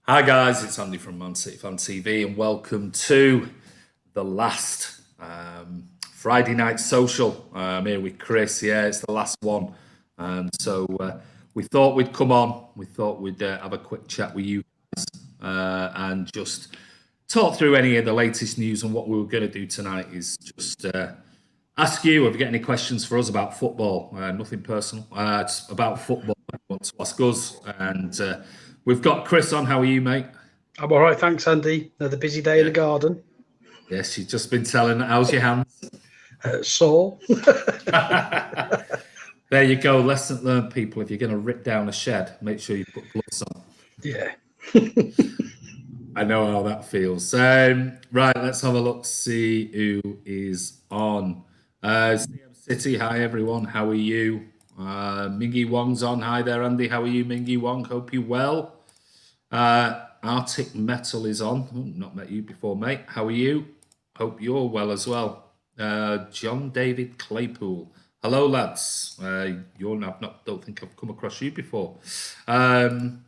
Hi guys, it's Andy from Man City Fan TV and welcome to the last Friday night social. I'm here with Chris. Yeah, it's the last one. So we thought we'd come on. We thought we'd have a quick chat with you and just talk through any of the latest news. And what we were going to do tonight is just ask you if you get any questions for us about football. Nothing personal. It's about football. You want to ask us. And we've got Chris on. How are you, mate? I'm all right, thanks, Andy. Another busy day in Yeah. the garden. Yes, you've just been telling. How's your hands? Sore. There you go. Lesson learned, people. If you're going to rip down a shed, make sure you put gloves on. Yeah. I know how that feels. Right, let's have a look. See who is on. CM City. Hi everyone. How are you? Mingy Wong's on. Hi there, Andy. How are you, Mingy Wong? Hope you're well. Arctic Metal is on. Oh, not met you before, mate. How are you? Hope you're well as well. John David Claypool. Hello, lads. Don't think I've come across you before. Runny,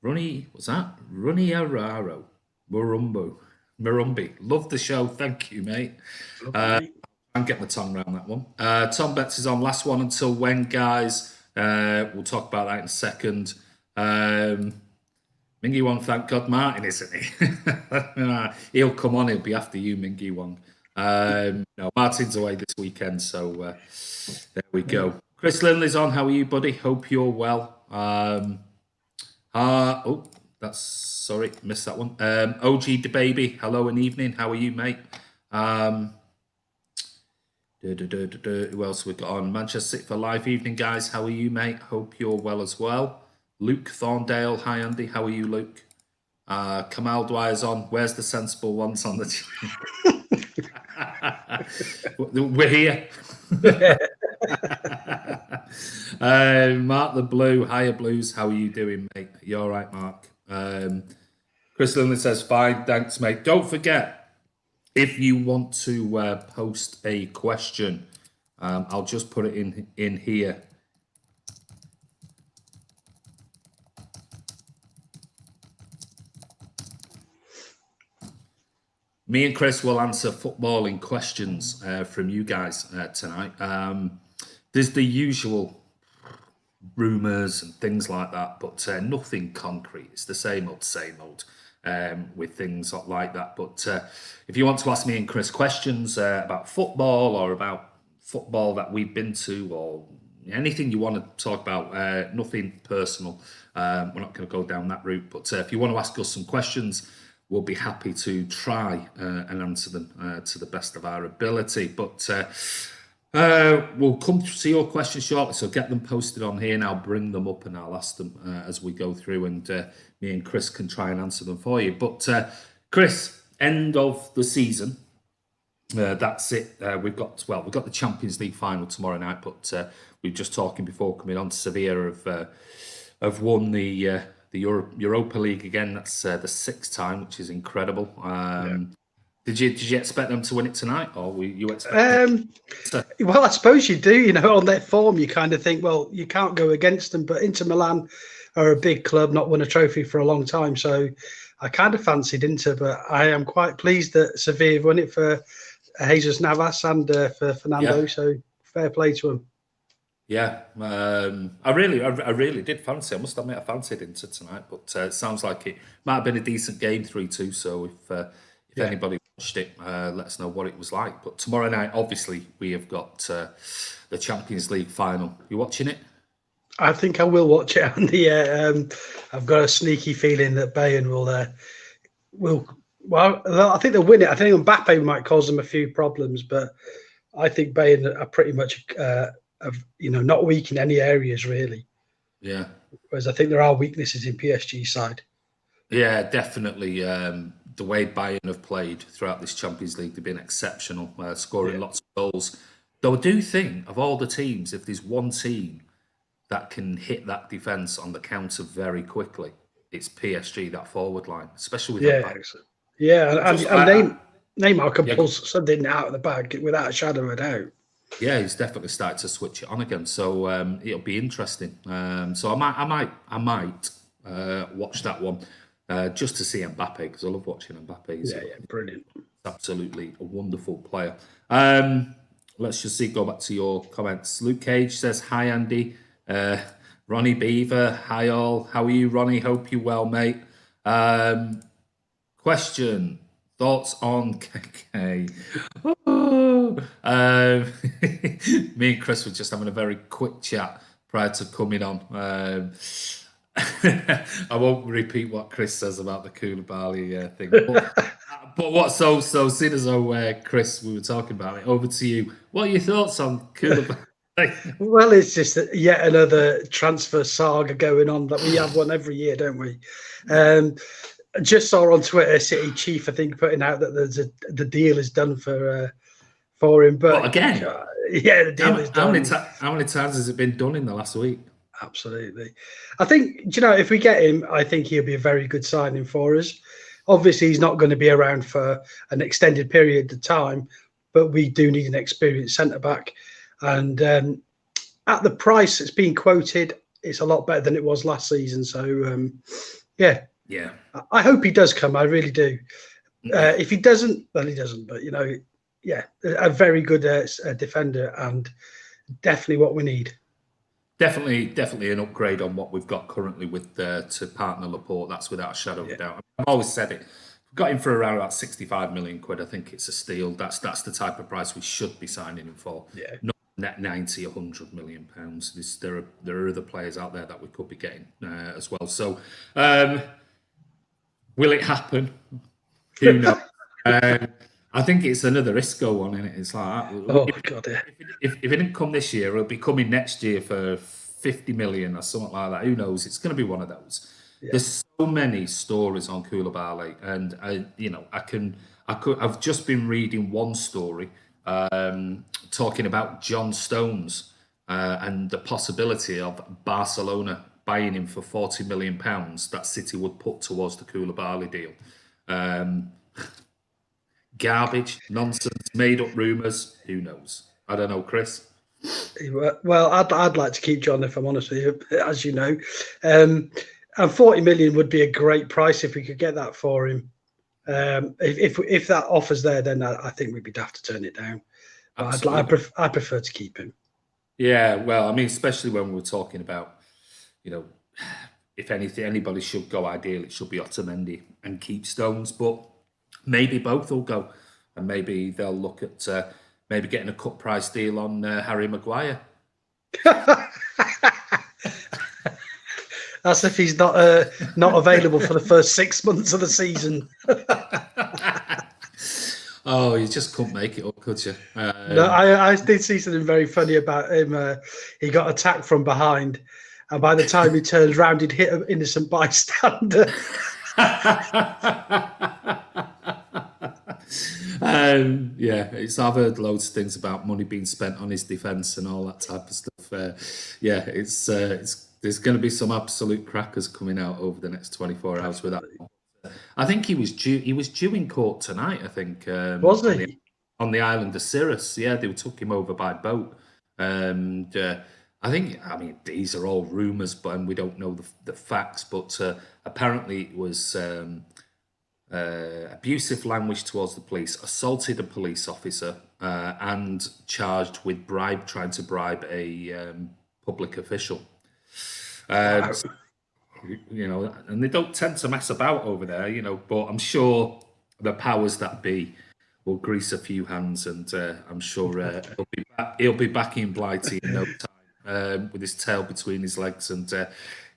what's that? Runny Araro. Murumbi. Love the show. Thank you, mate. Can't get my tongue around that one. Tom Betts is on. Last one until when, guys? We'll talk about that in a second. Mingy Wong, thank God Martin, isn't he? He'll come on. He'll be after you, Mingy Wong. No, Martin's away this weekend, so there we go. Chris Lindley's on. How are you, buddy? Hope you're well. Sorry, missed that one. OG DeBaby, hello and evening. How are you, mate? Who else we got on? Manchester City for live evening, guys. How are you, mate? Hope you're well as well. Luke Thorndale, hi Andy. How are you, Luke? Kamal Dwyer's on. Where's the sensible ones on the We're here. Mark the Blue, hiya Blues. How are you doing, mate? You all right, Mark? Chris Lindley says, fine, thanks, mate. Don't forget, if you want to post a question, I'll just put it in here. Me and Chris will answer footballing questions from you guys tonight. There's the usual rumours and things like that, but nothing concrete. It's the same old with things like that. But if you want to ask me and Chris questions about football or about football that we've been to or anything you want to talk about, nothing personal. We're not going to go down that route. But if you want to ask us some questions, we'll be happy to try and answer them to the best of our ability. But we'll come to see your questions shortly, so get them posted on here and I'll bring them up and I'll ask them as we go through, and me and Chris can try and answer them for you. But Chris, end of the season. That's it. We've got the Champions League final tomorrow night, but we were just talking before coming on. Sevilla have won the Europa League again. That's the sixth time, which is incredible. Did you expect them to win it tonight, or were you expecting? Well, I suppose you do. You know, on their form, you kind of think, well, you can't go against them. But Inter Milan are a big club, not won a trophy for a long time, so I kind of fancied Inter. But I am quite pleased that Sevilla have won it for Jesus Navas and for Fernando. Yeah. So fair play to them. Yeah, I really did fancy. I must admit, I fancied Inter tonight, but it sounds like it might have been a decent game, 3-2. So if anybody watched it, let us know what it was like. But tomorrow night, obviously, we have got the Champions League final. You watching it? I think I will watch it, Andy. I've got a sneaky feeling that Bayern will. Well, I think they'll win it. I think Mbappe might cause them a few problems, but I think Bayern are pretty much. Not weak in any areas really. Yeah. Whereas I think there are weaknesses in PSG's side. Yeah, definitely. The way Bayern have played throughout this Champions League, they've been exceptional, scoring lots of goals. Though I do think of all the teams, if there's one team that can hit that defence on the counter very quickly, it's PSG, that forward line, especially with that back. And Neymar can pull something out of the bag without a shadow of a doubt. Yeah, he's definitely started to switch it on again, so it'll be interesting. So I might Watch that one just to see Mbappe because I love watching Mbappe. He's Yeah, brilliant. absolutely a wonderful player. Let's just see. Go back to your comments. Luke Cage says, "Hi Andy, Ronnie Beaver. Hi all. How are you, Ronnie? Hope you're well, mate." Question: Thoughts on KK? Me and Chris were just having a very quick chat prior to coming on. I won't repeat what Chris says about the Koulibaly thing, but what? So seeing as though Chris, we were talking about it. Over to you. What are your thoughts on Koulibaly? Well, it's just yet another transfer saga going on that we have one every year, don't we? Just saw on Twitter, City Chief, I think, putting out that the deal is done for him. But again, yeah, the deal is done. How many times has it been done in the last week? Absolutely. I think, if we get him, I think he'll be a very good signing for us. Obviously, he's not going to be around for an extended period of time, but we do need an experienced centre-back. And at the price that's being quoted, it's a lot better than it was last season. So, yeah. I hope he does come. I really do. If he doesn't, well, he doesn't. But, a very good defender and definitely what we need. Definitely an upgrade on what we've got currently with to partner Laporte. That's without a shadow of a doubt. I've always said it. We've got him for around about 65 million quid. I think it's a steal. That's the type of price we should be signing him for. Yeah. Not net 90, 100 million pounds. There are other players out there that we could be getting as well. So, will it happen? Who knows? I think it's another Isco one, isn't it? It's like, if it didn't come this year, it'll be coming next year for 50 million or something like that. Who knows? It's going to be one of those. Yeah. There's so many stories on Koulibaly, and I've just been reading one story talking about John Stones and the possibility of Barcelona buying him for £40 million that City would put towards the Koulibaly deal. Garbage, nonsense, made up rumours. Who knows? I don't know, Chris. Well, I'd like to keep John, if I'm honest with you, as you know. And 40 million would be a great price if we could get that for him. If that offer's there, then I think we'd be daft to turn it down. But I prefer to keep him. Yeah, well, I mean, especially when we were talking about, if anything, anybody should go, ideally, it should be Otamendi and keep Stones, but maybe both will go, and maybe they'll look at maybe getting a cut price deal on Harry Maguire. That's if he's not available for the first 6 months of the season. Oh, you just couldn't make it up, could you? No, I did see something very funny about him. He got attacked from behind, and by the time he turned round, he'd hit an innocent bystander. I've heard loads of things about money being spent on his defence and all that type of stuff. There's going to be some absolute crackers coming out over the next 24 hours with that. I think he was due in court tonight. I think was he on the island of Sirius? Yeah, they took him over by boat, and I mean these are all rumours, but we don't know the facts. But apparently it was abusive language towards the police, assaulted a police officer, and charged with trying to bribe a public official. Wow. And they don't tend to mess about over there, but I'm sure the powers that be will grease a few hands, and I'm sure he'll be back in Blighty in no time with his tail between his legs, and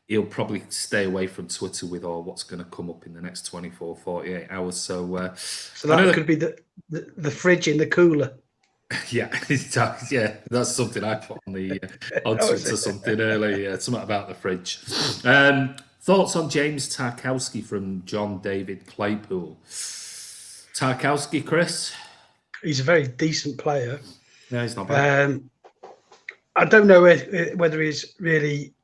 he'll probably stay away from Twitter with all what's going to come up in the next 24, 48 hours. So that could be the fridge in the cooler. Yeah, that's something I put on Twitter something earlier, something about the fridge. Thoughts on James Tarkowski from John David Claypool? Tarkowski, Chris? He's a very decent player. No, he's not bad. I don't know whether he's really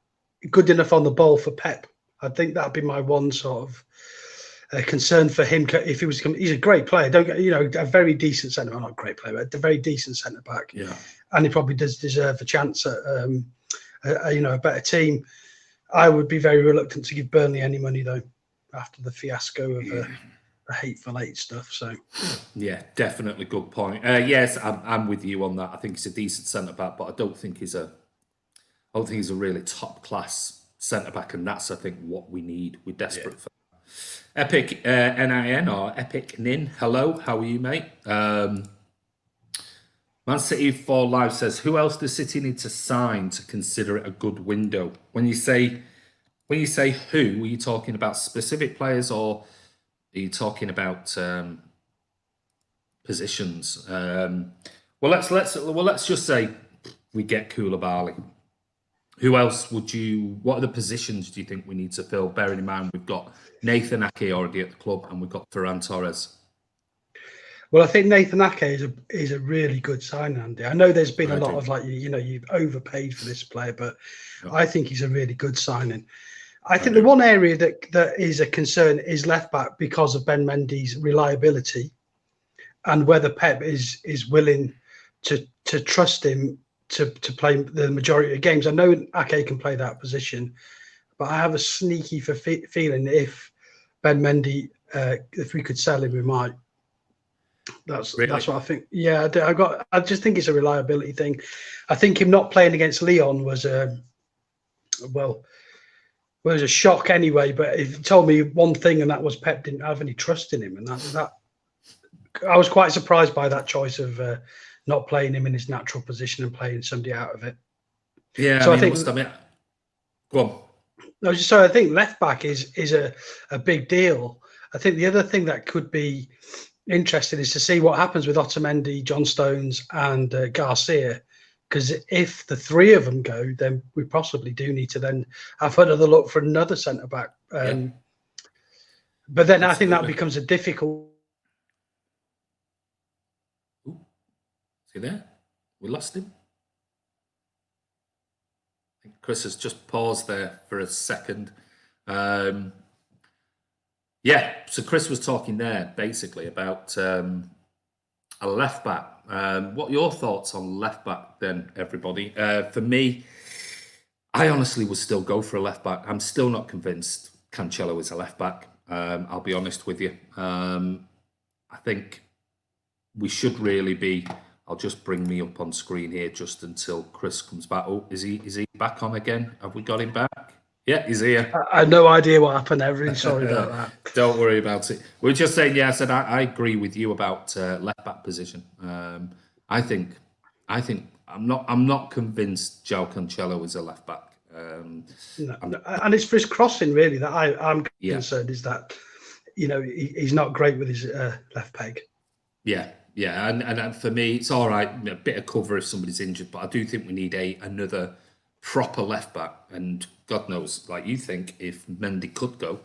good enough on the ball for Pep. I think that'd be my one sort of concern for him. If he was, he's a great player. A very decent centre. Well, not a great player, but a very decent centre back. Yeah, and he probably does deserve a chance at a better team. I would be very reluctant to give Burnley any money though, after the fiasco of the hateful eight stuff. So Yeah, definitely good point. Yes, I'm with you on that. I think he's a decent centre back, but I don't think he's a really top class centre back, and that's I think what we need. We're desperate for Epic NIN or Epic Nin. Hello, how are you, mate? Man City for Live says, who else does City need to sign to consider it a good window? When you say who, are you talking about specific players or are you talking about positions? Let's just say we get Koulibaly. Who else would you? What are the positions do you think we need to fill? Bearing in mind we've got Nathan Ake already at the club, and we've got Ferran Torres. Well, I think Nathan Ake is a really good sign, Andy. I know there's been a lot of you've overpaid for this player, but I think he's a really good signing. I think the one area that is a concern is left back because of Ben Mendy's reliability, and whether Pep is willing to trust him to play the majority of games. I know Ake can play that position, but I have a sneaky feeling if Ben Mendy, if we could sell him, we might. That's what I think. Yeah, I just think it's a reliability thing. I think him not playing against Leon was a shock anyway. But it told me one thing, and that was Pep didn't have any trust in him, and that I was quite surprised by that choice of not playing him in his natural position and playing somebody out of it. Yeah, so I think. Go on. No, so I think left back is a big deal. I think the other thing that could be interesting is to see what happens with Otamendi, John Stones, and Garcia. Because if the three of them go, then we possibly do need to then have another look for another centre back. But then absolutely. I think that becomes a difficult. Ooh. Is he there? We lost him. I think Chris has just paused there for a second. Yeah, so Chris was talking there basically about a left back. What are your thoughts on left back then, everybody? For me, I honestly would still go for a left back. I'm still not convinced Cancelo is a left back. I'll be honest with you. I think we should really be. I'll just bring me up on screen here just until Chris comes back. Oh, is he back on again? Have we got him back? Yeah, he's here. I have no idea what happened there. Really sorry about that. Don't worry about it. We're just saying, I said I agree with you about left back position. I think I'm not convinced João Cancelo is a left back. No, and it's for his crossing really that I'm concerned is that he's not great with his left peg. Yeah, and for me it's all right, a bit of cover if somebody's injured, but I do think we need another proper left back, and God knows, like you think, if Mendy could go,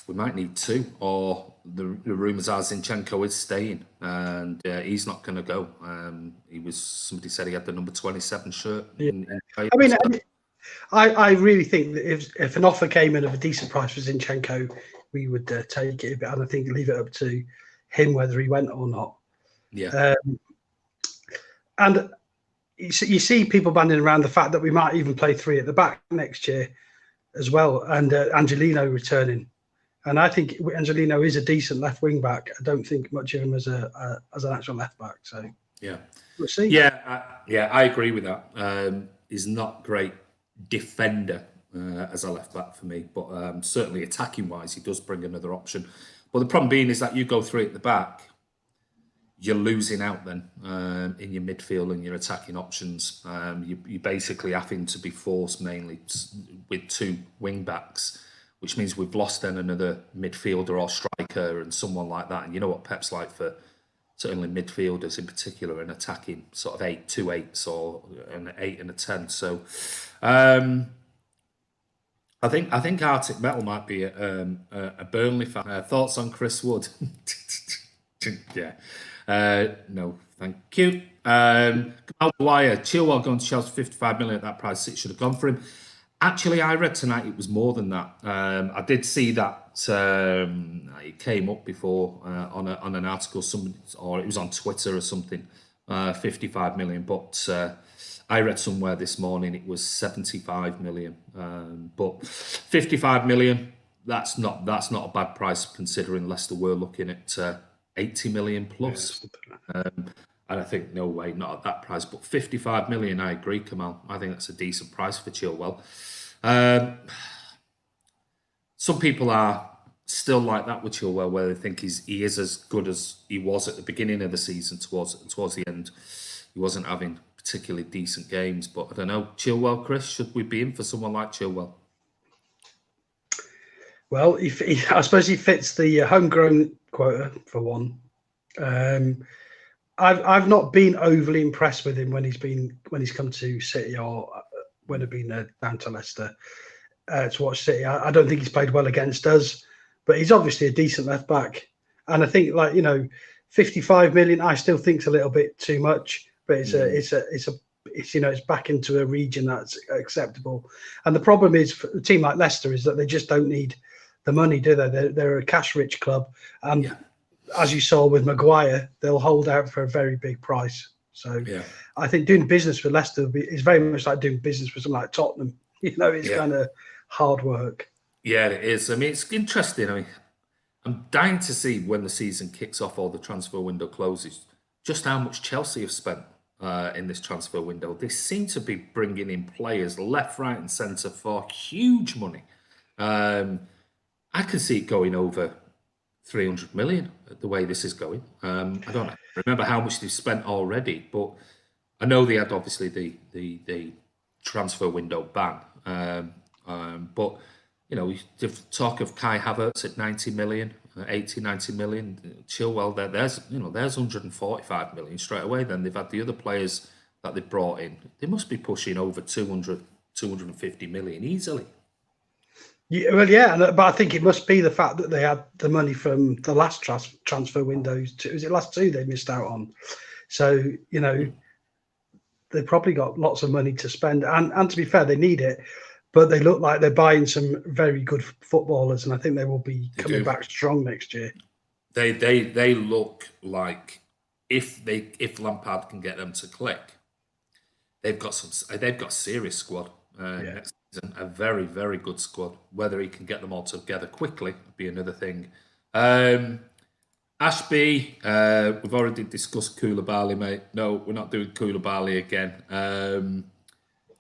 we might need two. Or the rumours are Zinchenko is staying, and he's not going to go. Somebody said he had the number 27 shirt. Yeah. I really think that if an offer came in of a decent price for Zinchenko, we would take it. And I think leave it up to him whether he went or not. Yeah. And you see people banding around the fact that we might even play three at the back next year as well, and Angelino returning. And I think Angelino is a decent left wing back. I don't think much of him as an actual left back. So we'll see. Yeah, I agree with that. He's not great defender as a left back for me, but certainly attacking wise, he does bring another option. But the problem being is that you go three at the back, you're losing out then in your midfield and your attacking options. You basically having to be forced mainly with two wing backs, which means we've lost then another midfielder or striker and someone like that. And you know what Pep's like for certainly midfielders in particular and attacking sort of 2 8s or an 8 and a 10. So I think Arctic Metal might be a Burnley fan. Thoughts on Chris Wood? Yeah. No, thank you. Kamal Dwyer, Chilwell going to Chelsea 55 million at that price. It should have gone for him. Actually, I read tonight it was more than that. I did see that it came up before on an article, or it was on Twitter or something. 55 million, but I read somewhere this morning it was 75 million, but 55 million. That's not a bad price considering Leicester were looking at 80 million plus. And I think no way, not at that price, but 55 million. I agree, Kamal. I think that's a decent price for Chilwell. Some people are still like that with Chilwell, where they think he is as good as he was at the beginning of the season. Towards the end, he wasn't having particularly decent games. But I don't know, Chilwell, Chris, should we be in for someone like Chilwell? Well, I suppose he fits the homegrown quota for one. I've not been overly impressed with him when he's come to City or when I've been down to Leicester to watch City. I don't think he's played well against us, but he's obviously a decent left back. And I think 55 million, I still think is a little bit too much. But it's back into a region that's acceptable. And the problem is for a team like Leicester is that they just don't need the money, do they? They're a cash-rich club, and as you saw with Maguire, they'll hold out for a very big price. So I think doing business with Leicester is very much like doing business with something like Tottenham. It's kind of hard work. Yeah, it is. I mean, it's interesting. I mean, I'm dying to see when the season kicks off or the transfer window closes, just how much Chelsea have spent in this transfer window. They seem to be bringing in players left, right, and centre for huge money. I can see it going over 300 million the way this is going. I don't remember how much they've spent already, but I know they had obviously the transfer window ban. But we talk of Kai Havertz at 90 million, 80, 90 million. Chilwell, there's 145 million straight away. Then they've had the other players that they brought in. They must be pushing over 200, 250 million easily. Yeah, well, but I think it must be the fact that they had the money from the last transfer windows. Was it last two they missed out on? So they've probably got lots of money to spend, and to be fair, they need it. But they look like they're buying some very good footballers, and I think they will be coming back strong next year. They look like if Lampard can get them to click, they've got a serious squad next season, a very, very good squad. Whether he can get them all together quickly would be another thing. Ashby, we've already discussed Koulibaly, mate. No, we're not doing Koulibaly again.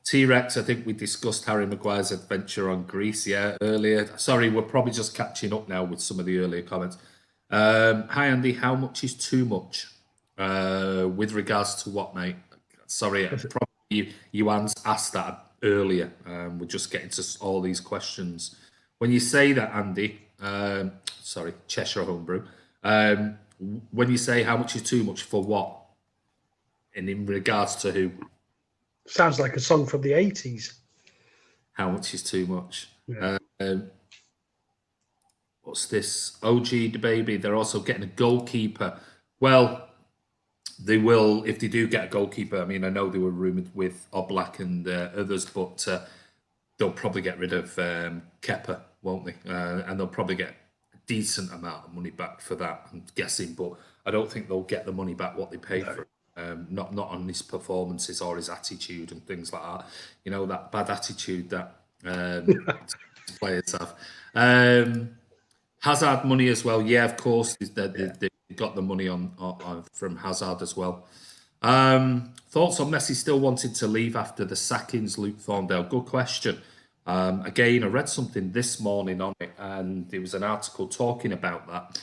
T-Rex, I think we discussed Harry Maguire's adventure on Greece, earlier. Sorry, we're probably just catching up now with some of the earlier comments. Hi, Andy. How much is too much? With regards to what, mate? Sorry, probably you asked that earlier. We're just getting to all these questions. When you say that, Andy, sorry, Cheshire Homebrew, when you say how much is too much for what? And in regards to who? Sounds like a song from the 80s. How much is too much? Yeah. What's this? OG the baby. They're also getting a goalkeeper. Well, they will if they do get a goalkeeper. I mean, I know they were rumoured with Oblak and others, but they'll probably get rid of Kepa, won't they? And they'll probably get a decent amount of money back for that, I'm guessing. But I don't think they'll get the money back what they paid for it. Not on his performances or his attitude and things like that. That bad attitude that players have. Hazard money as well. Yeah, of course. They got the money on from Hazard as well. Thoughts on Messi still wanting to leave after the sackings, Luke Thorndale? Good question. Again, I read something this morning on it, and there was an article talking about that,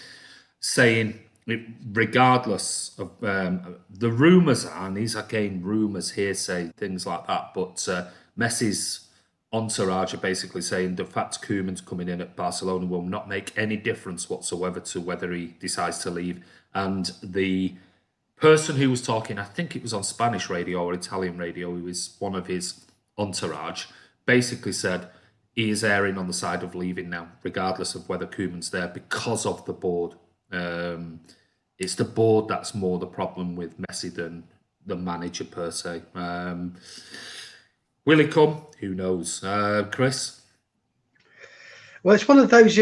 saying regardless of the rumours are, and these are again rumours, hearsay, things like that, but Messi's entourage are basically saying the fact Koeman's coming in at Barcelona will not make any difference whatsoever to whether he decides to leave. And the person who was talking, I think it was on Spanish radio or Italian radio, who was one of his entourage, basically said he is erring on the side of leaving now, regardless of whether Koeman's there, because of the board. It's the board that's more the problem with Messi than the manager per se. Will he come? Who knows? Chris? Well, it's one of those,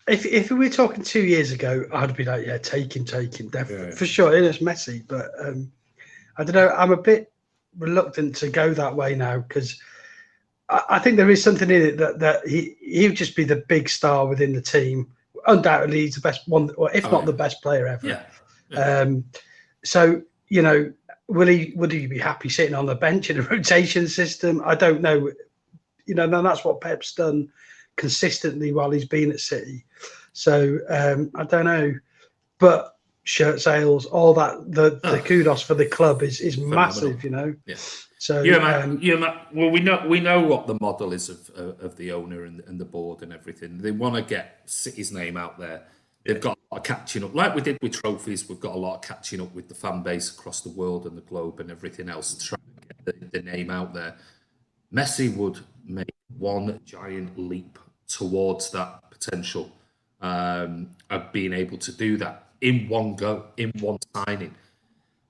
if we were talking 2 years ago, I'd be like, take him, definitely, for sure. It's Messi, but I don't know. I'm a bit reluctant to go that way now because I think there is something in it that he would just be the big star within the team. Undoubtedly, he's the best one, or if not the best player ever. Yeah. So would he be happy sitting on the bench in a rotation system? I don't know. And that's what Pep's done consistently while he's been at City. So I don't know, but shirt sales, all that, the kudos for the club is massive. Yeah. So well, we know what the model is of the owner and the board and everything. They want to get City's name out there. They've got a lot of catching up, like we did with trophies. We've got a lot of catching up with the fan base across the world and the globe and everything else to try and get the name out there. Messi would make one giant leap towards that potential of being able to do that in one go, in one signing.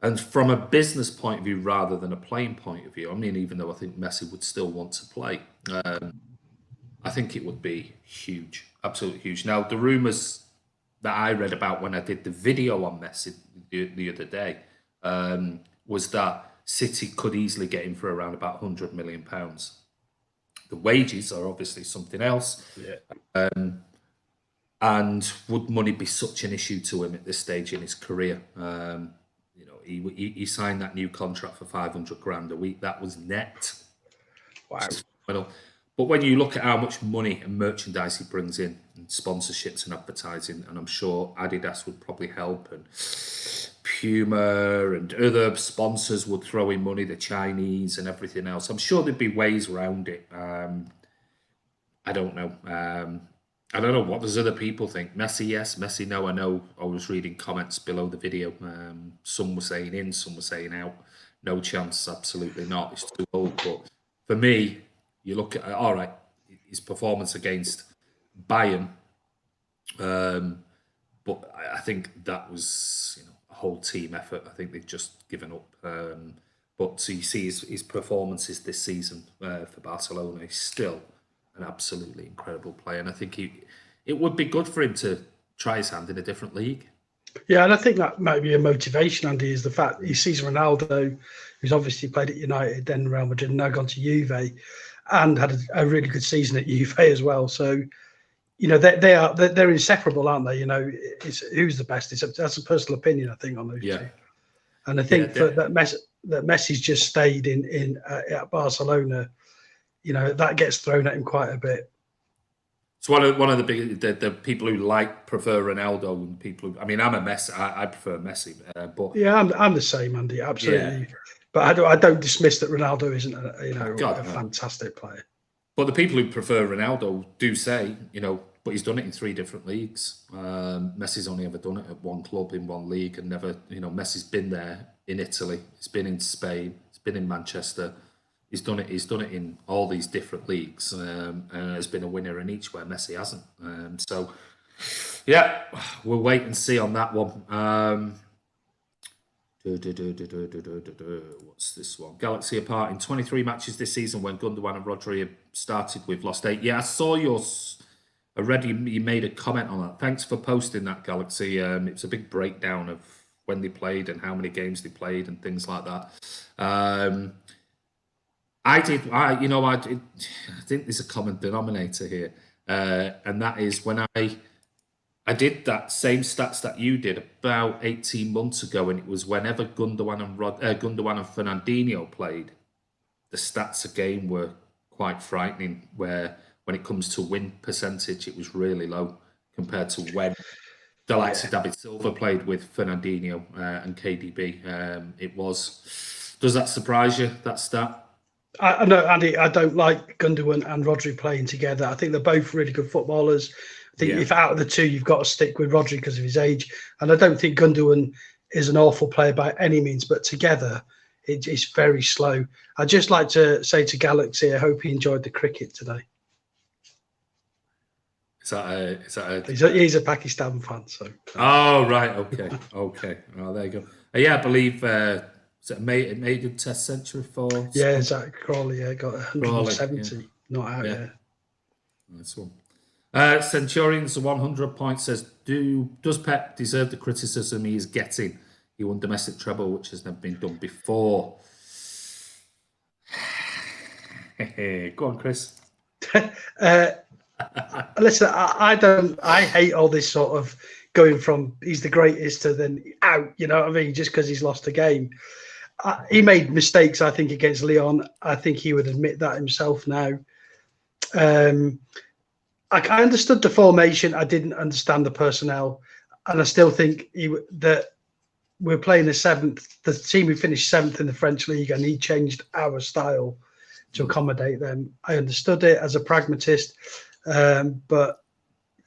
And from a business point of view, rather than a playing point of view, I mean, even though I think Messi would still want to play, I think it would be huge, absolutely huge. Now, the rumours that I read about when I did the video on Messi the other day was that City could easily get him for around about £100 million. The wages are obviously something else. Yeah. And would money be such an issue to him at this stage in his career? He signed that new contract for 500 grand a week. That was net. Wow. But when you look at how much money and merchandise he brings in, and sponsorships and advertising, and I'm sure Adidas would probably help, and Puma and other sponsors would throw in money, the Chinese and everything else. I'm sure there'd be ways around it. I don't know. I don't know what does other people think. Messi, yes. Messi, no. I know I was reading comments below the video. Some were saying in, some were saying out. No chance, absolutely not. He's too old. But for me, you look at, all right, his performance against Bayern. But I think that was a whole team effort. I think they've just given up. But so you see his performances this season for Barcelona. He's still an absolutely incredible player, and I think it would be good for him to try his hand in a different league. Yeah, and I think that might be a motivation, Andy, is the fact he sees Ronaldo, who's obviously played at United, then Real Madrid, now gone to Juve, and had a really good season at Juve as well. So, they're inseparable, aren't they? It's who's the best. That's a personal opinion, I think, on those two. And I think that Messi's just stayed in at Barcelona. That gets thrown at him quite a bit. It's one of the big the people who prefer Ronaldo and people who, I mean, I'm a Messi. I prefer Messi, but yeah, I'm the same, Andy. Absolutely, yeah. But I don't dismiss that Ronaldo isn't a fantastic player. But the people who prefer Ronaldo do say, but he's done it in 3 different leagues. Messi's only ever done it at one club in one league, and never, Messi's been there in Italy. He's been in Spain. He's been in Manchester. He's done it in all these different leagues, and has been a winner in each where Messi hasn't. So, yeah, we'll wait and see on that one. What's this one? Galaxy apart in 23 matches this season when Gundogan and Rodri have started, we've lost 8. Yeah, I saw yours already. You made a comment on that. Thanks for posting that, Galaxy. It's a big breakdown of when they played and how many games they played and things like that. I think there's a common denominator here, and that is when I did that same stats that you did about 18 months ago, and it was whenever Gundogan and Fernandinho played, the stats again were quite frightening. Where when it comes to win percentage, it was really low compared to when the likes of David Silva played with Fernandinho and KDB. It was. Does that surprise you, that stat? I know, Andy, I don't like Gundogan and Rodri playing together. I think they're both really good footballers. I think if out of the two, you've got to stick with Rodri because of his age. And I don't think Gundogan is an awful player by any means, but together, it's very slow. I'd just like to say to Galaxy, I hope he enjoyed the cricket today. He's a Pakistan fan, so. Oh, right, okay. Oh, there you go. Yeah, I believe... is it a maiden test century for? Yeah, Zach Crawley, got 170. Not out yet. Nice one. Centurions 100 points says, does Pep deserve the criticism he is getting? He won domestic treble, which has never been done before. Go on, Chris. uh, Listen, I don't. I hate all this sort of going from he's the greatest to then out. You know what I mean? Just because he's lost a game, he made mistakes. I think against Leon. I think he would admit that himself now. Um, I understood the formation. I didn't understand the personnel, and I still think that we're playing the seventh. The team who finished seventh in the French league, and he changed our style to accommodate them. I understood it as a pragmatist, but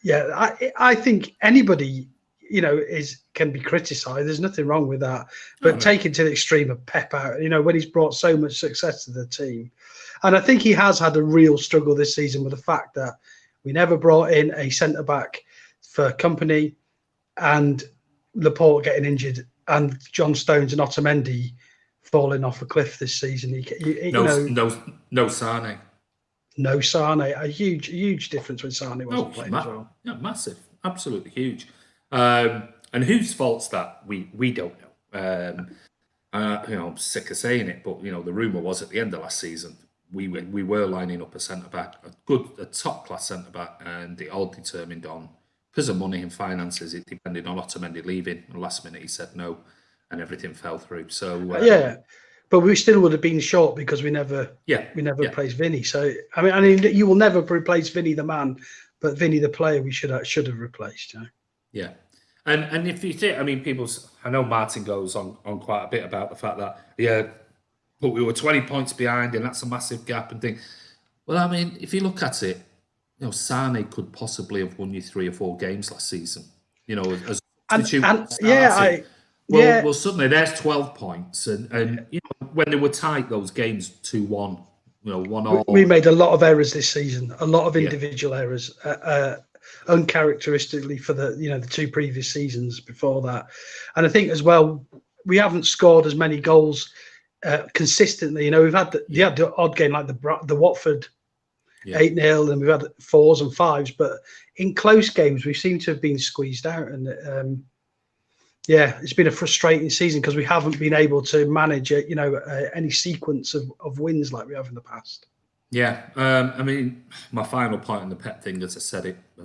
yeah, I think anybody can be criticised. There's nothing wrong with that, but taken to the extreme of Pep out. When he's brought so much success to the team, and I think he has had a real struggle this season with the fact that we never brought in a centre back for company, and Laporte getting injured, and John Stones and Otamendi falling off a cliff this season. No Sane. No Sane, a huge difference when Sane wasn't playing as well. Yeah, massive, absolutely huge. And whose fault's that? We don't know. I'm sick of saying it, but the rumor was at the end of last season we were lining up a centre back, a top class centre back, and it all determined on because of money and finances. It depended on Otamendi leaving. The last minute he said no, and everything fell through. So but we still would have been short because we never replaced Vinny. So I mean, you will never replace Vinny the man, but Vinny the player we should have replaced. Yeah, and if you think, I mean, I know Martin goes on quite a bit about the fact that but we were 20 points behind, and that's a massive gap and thing. Well, I mean, if you look at it, Sane could possibly have won you 3 or 4 games last season. As substitute. Well, suddenly there's 12 points, and when they were tight, those games 2-1, 1-1. We made a lot of errors this season, a lot of individual errors, uncharacteristically for the 2 previous seasons before that. And I think as well, we haven't scored as many goals consistently. We've had the odd game like the Watford 8-0, and we've had 4s and 5s, but in close games we seem to have been squeezed out, and it's been a frustrating season because we haven't been able to manage any sequence of wins like we have in the past. Yeah, I mean, my final point on the Pep thing, as I've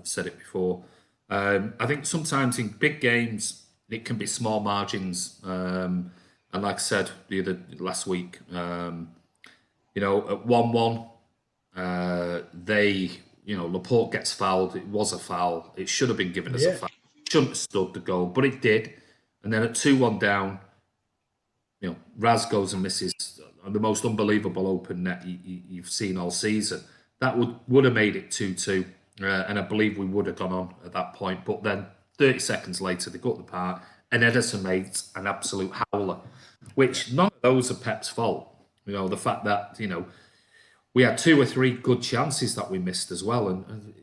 said it before. I think sometimes in big games it can be small margins, and like I said last week, at 1-1, Laporte gets fouled. It was a foul. It should have been given as a foul. Shouldn't have stood the goal, but it did. And then at 2-1 down, Raz goes and misses the most unbelievable open net you've seen all season. That would have made it 2-2, and I believe we would have gone on at that point. But then 30 seconds later, they got the park, and Ederson made an absolute howler, which none of those are Pep's fault. The fact that we had 2 or 3 good chances that we missed as well, and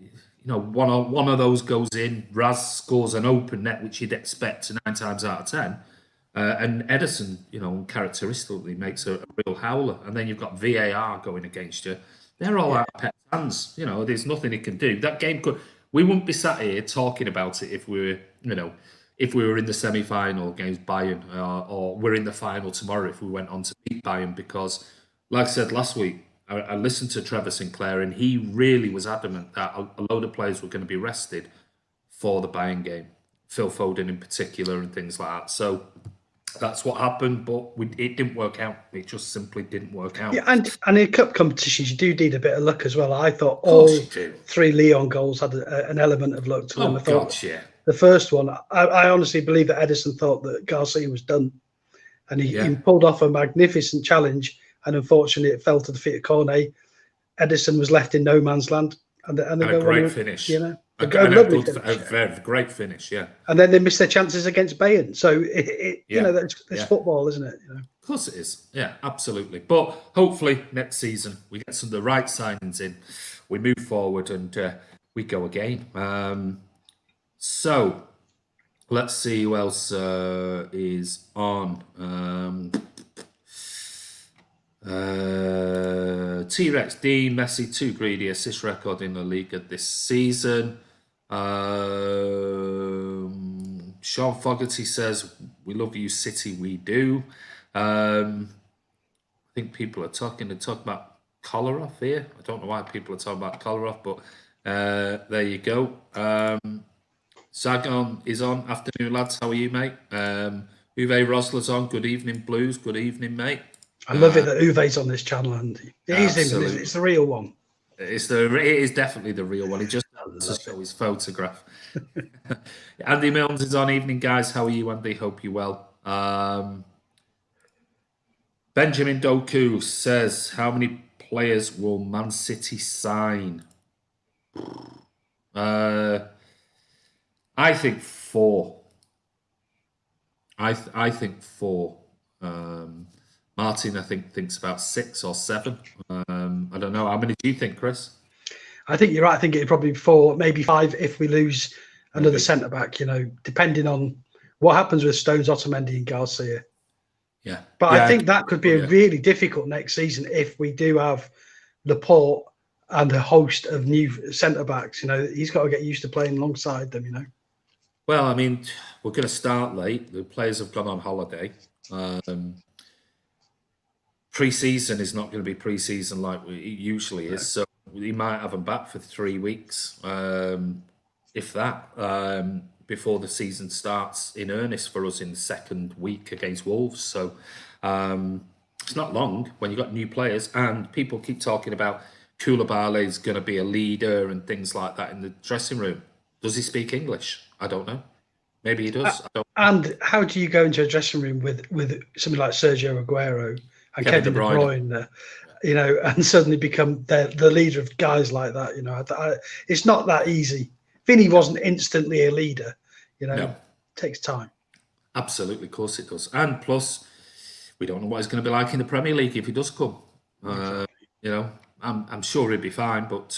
one of those goes in. Raz scores an open net, which you'd expect 9 times out of 10. And Ederson, characteristically makes a real howler. And then you've got VAR going against you. They're all out of Pep's hands. There's nothing he can do. That game we wouldn't be sat here talking about it if we were in the semi-final against Bayern, or we're in the final tomorrow if we went on to beat Bayern. Because, like I said last week, I listened to Trevor Sinclair, and he really was adamant that a load of players were going to be rested for the Bayern game, Phil Foden in particular, and things like that. So that's what happened, but it didn't work out. It just simply didn't work out. Yeah, and in cup competitions, you do need a bit of luck as well. I thought all 3 Leon goals had an element of luck to them. I thought the first one, I honestly believe that Ederson thought that Garcia was done, and he pulled off a magnificent challenge. And unfortunately, it fell to the feet of Cornet. Ederson was left in no man's land, and a great finish. A very great finish, yeah. And then they missed their chances against Bayern. So it's football, isn't it? Of course it is. Yeah, absolutely. But hopefully next season we get some of the right signings in, we move forward, and we go again. So let's see who else is on. T-Rex D, Messi, too greedy, assist record in La Liga this season. Sean Fogarty says, we love you, City, we do. I think people are talking about Kolarov here. I don't know why people are talking about Kolarov, but there you go. Zagon is on. Afternoon, lads. How are you, mate? Uwe Rosler's on. Good evening, Blues. Good evening, mate. I love it that Uwe's on this channel, and it is him. Absolutely. It's the real one. It is definitely the real one. He just to show his photograph. Andy Milnes is on. Evening, guys. How are you, Andy? Hope you're well. Benjamin Doku says, how many players will Man City sign? I think 4. I think 4. Martin, I think, thinks about 6 or 7. I don't know. How many do you think, Chris? I think you're right. I think it'd probably be 4, maybe 5 if we lose another centre back. Depending on what happens with Stones, Otamendi, and Garcia. Yeah, but I think that could be really difficult next season if we do have Laporte and a host of new centre backs. He's got to get used to playing alongside them. Well, I mean, we're going to start late. The players have gone on holiday. Pre-season is not going to be pre-season like it usually is, so he might have them back for 3 weeks, if that, before the season starts in earnest for us in the second week against Wolves. So it's not long when you've got new players, and people keep talking about Koulibaly is going to be a leader and things like that in the dressing room. Does he speak English? I don't know. Maybe he does. And how do you go into a dressing room with somebody like Sergio Aguero and Kevin De Bruyne, and suddenly become the leader of guys like that? It's not that easy. Vinny wasn't instantly a leader. No. It takes time. Absolutely, of course it does. And plus, we don't know what he's going to be like in the Premier League if he does come. I'm sure he'll be fine. But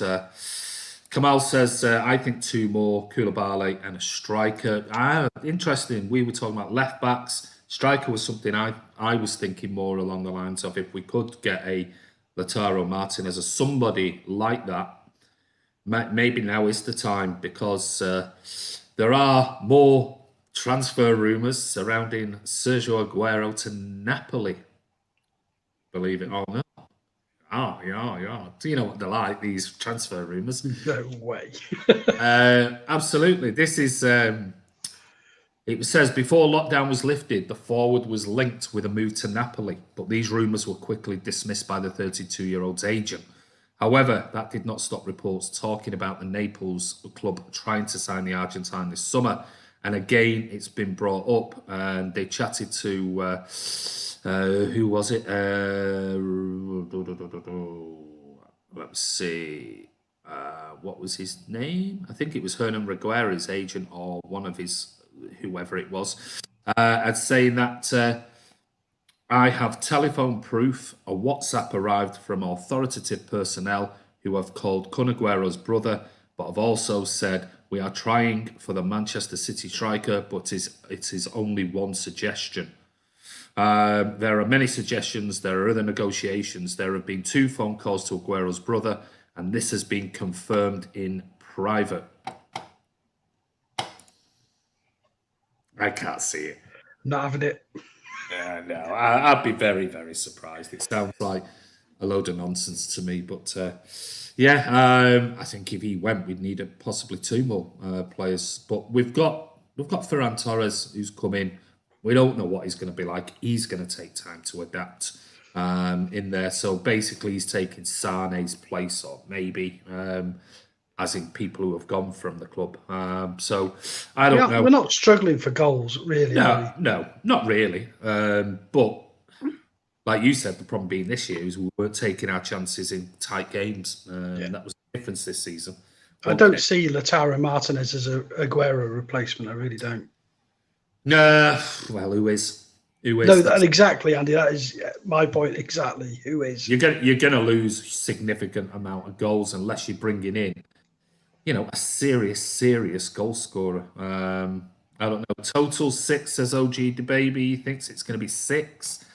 Kamal says, I think 2 more, Koulibaly and a striker. Interesting. We were talking about left backs. Striker was something I was thinking more along the lines of if we could get a Lautaro Martinez or somebody like that, maybe now is the time, because there are more transfer rumours surrounding Sergio Aguero to Napoli. Believe it or not. Oh, yeah. Do you know what they're like, these transfer rumours? No way. Absolutely. This is... it says, before lockdown was lifted, the forward was linked with a move to Napoli, but these rumours were quickly dismissed by the 32-year-old's agent. However, that did not stop reports talking about the Naples club trying to sign the Argentine this summer. And again, it's been brought up, and they chatted to, who was it? Let's see. What was his name? I think it was Hernan Reguera's agent, or one of his, whoever it was, and saying that I have telephone proof. A WhatsApp arrived from authoritative personnel who have called Kun Aguero's brother, but have also said, we are trying for the Manchester City striker, but it is only one suggestion. There are many suggestions. There are other negotiations. There have been 2 phone calls to Aguero's brother, and this has been confirmed in private. I can't see it. Not having it. No, I'd be very, very surprised. It sounds like a load of nonsense to me. But I think if he went, we'd need possibly 2 more players. But we've got Ferran Torres who's come in. We don't know what he's going to be like. He's going to take time to adapt in there. So basically, he's taking Sane's place, or maybe. As in people who have gone from the club. So I don't know. We're not struggling for goals, really. No, not really. But like you said, the problem being this year is we weren't taking our chances in tight games. That was the difference this season. I don't see Lautaro Martinez as a Aguero replacement. I really don't. No, well, who is? Who is? No, that exactly, Andy. That is my point exactly. Who is? You're going to lose significant amount of goals unless you're bringing in, a serious goal scorer. I don't know. Total 6, says OG the baby. He thinks it's going to be 6.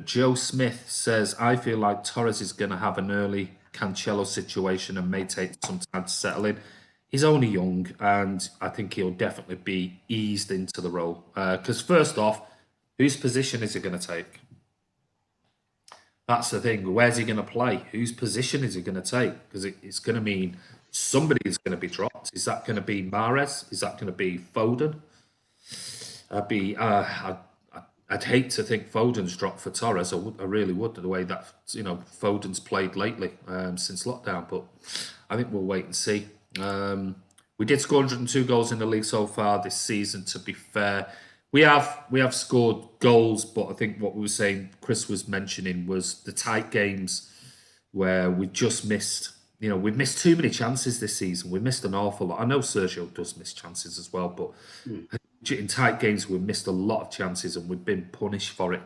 Joe Smith says, I feel like Torres is going to have an early Cancelo situation and may take some time to settle in. He's only young, and I think he'll definitely be eased into the role. Because first off, whose position is he going to take? That's the thing. Where's he going to play? Whose position is he going to take? Because it's going to mean somebody is going to be dropped. Is that going to be Mahrez? Is that going to be Foden? I'd hate to think Foden's dropped for Torres. I really would, the way that Foden's played lately since lockdown. But I think we'll wait and see. We did score 102 goals in the league so far this season. To be fair, we have scored goals, but I think what we were saying, Chris was mentioning, was the tight games where we just missed. We've missed too many chances this season. We missed an awful lot. I know Sergio does miss chances as well, but in tight games we've missed a lot of chances and we've been punished for it.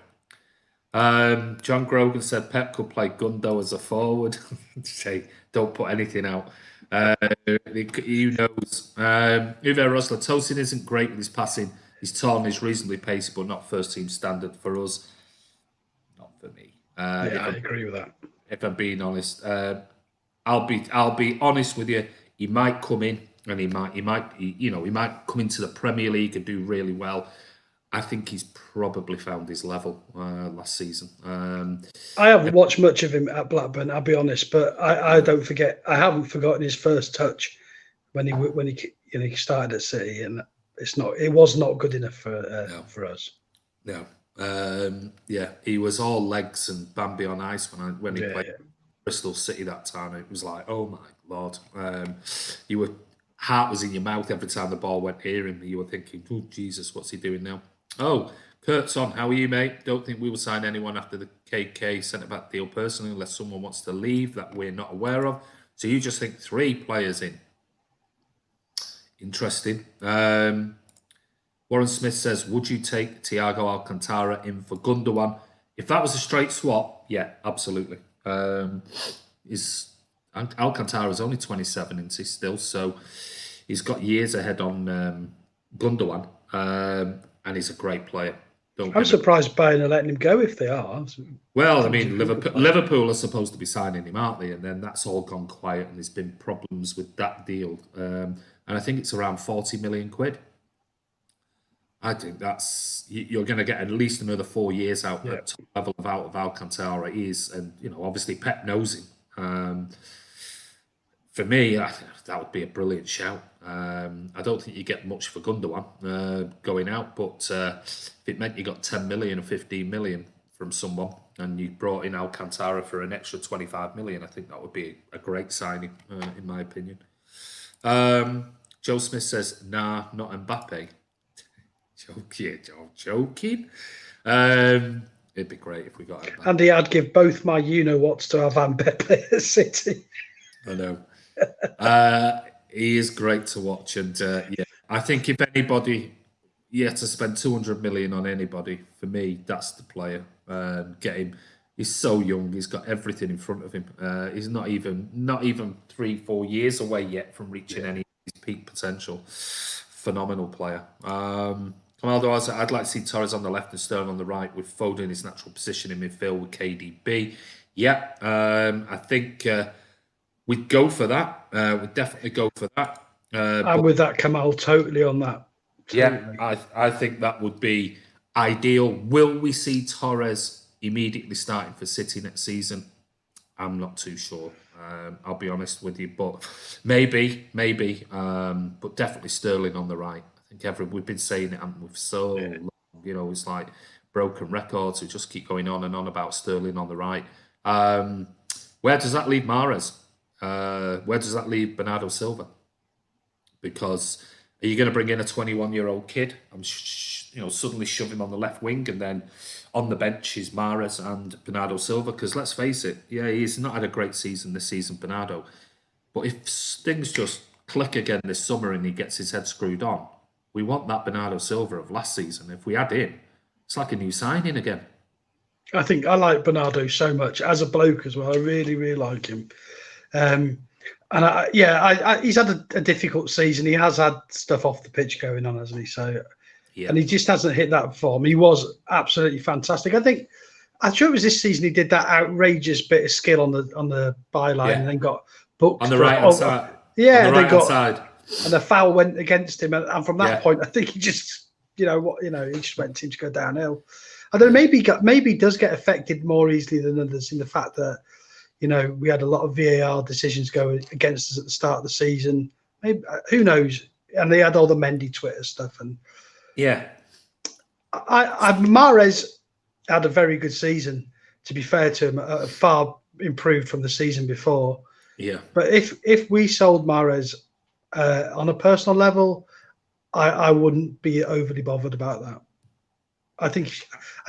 John Grogan said Pep could play Gundo as a forward. Say, don't put anything out. Who knows? Uwe Rosler, Tosin isn't great with his passing. He's tall and he's reasonably pacey, but not first team standard for us. Not for me. I agree with that. If I'm being honest, I'll be honest with you. He might come in and he might come into the Premier League and do really well. I think he's probably found his level last season. I haven't watched much of him at Blackburn, I'll be honest, but I haven't forgotten his first touch when he started at City, and it was not good enough for us. No. He was all legs and Bambi on ice when he played Bristol City that time. It was like, oh my Lord. Heart was in your mouth every time the ball went near him. You were thinking, oh Jesus, what's he doing now? Oh, Kurt's on. How are you, mate? Don't think we will sign anyone after the KK centre-back deal personally, unless someone wants to leave that we're not aware of. So you just think 3 players in. Interesting. Warren Smith says, would you take Thiago Alcantara in for Gundogan? If that was a straight swap, yeah, absolutely. Alcantara is only 27, isn't he, still? So he's got years ahead on Gundogan, and he's a great player. I'm surprised Bayern are letting him go if they are. Well, I mean, Liverpool are supposed to be signing him, aren't they? And then that's all gone quiet, and there's been problems with that deal. And I think it's around 40 million quid. I think you're going to get at least another 4 years out at top level of Alcantara. He is, and obviously Pep knows him. For me, that would be a brilliant shout. I don't think you get much for Gundogan going out, but if it meant you got 10 million or 15 million from someone and you brought in Alcantara for an extra 25 million, I think that would be a great signing, in my opinion. Joe Smith says, nah, not Mbappe. Joking. It'd be great if we got Mbappe. Andy, I'd give both my you-know-whats to have Mbappe at City. I know. He is great to watch, and I think if anybody, you had to spend 200 million on anybody, for me, that's the player. Get him. He's so young. He's got everything in front of him. He's not even 3-4 years away yet from reaching any of his peak potential. Phenomenal player. Camaldo, I'd like to see Torres on the left and Sterling on the right, with Foden in his natural position in midfield with KDB. Yeah, I think we'd go for that. We'd definitely go for that. I'm with that, Kamal, totally on that. Totally. Yeah, I think that would be ideal. Will we see Torres immediately starting for City next season? I'm not too sure. I'll be honest with you, but maybe, but definitely Sterling on the right. I think we've been saying it, haven't we, for so long. It's like broken records. We just keep going on and on about Sterling on the right. Where does that leave Mahrez? Where does that leave Bernardo Silva? Because are you going to bring in a 21-year-old kid? Suddenly shove him on the left wing, and then on the bench is Mahrez and Bernardo Silva. Because let's face it, he's not had a great season this season, Bernardo. But if things just click again this summer and he gets his head screwed on, we want that Bernardo Silva of last season. If we add in, it's like a new signing again. I think I like Bernardo so much as a bloke as well. I really, really like him. He's had a difficult season. He has had stuff off the pitch going on, hasn't he? So, and he just hasn't hit that form. He was absolutely fantastic. I'm sure it was this season he did that outrageous bit of skill on the byline and then got booked on the right hand side. Yeah, on the right-hand side. And the foul went against him, and from that point, I think he just, he just went to go downhill. I don't know, maybe he does get affected more easily than others in the fact that, you know, we had a lot of VAR decisions go against us at the start of the season. Maybe, who knows? And they had all the Mendy Twitter stuff. And yeah, Mahrez had a very good season. To be fair to him, far improved from the season before. yeah. But if we sold Mahrez on a personal level, I wouldn't be overly bothered about that. I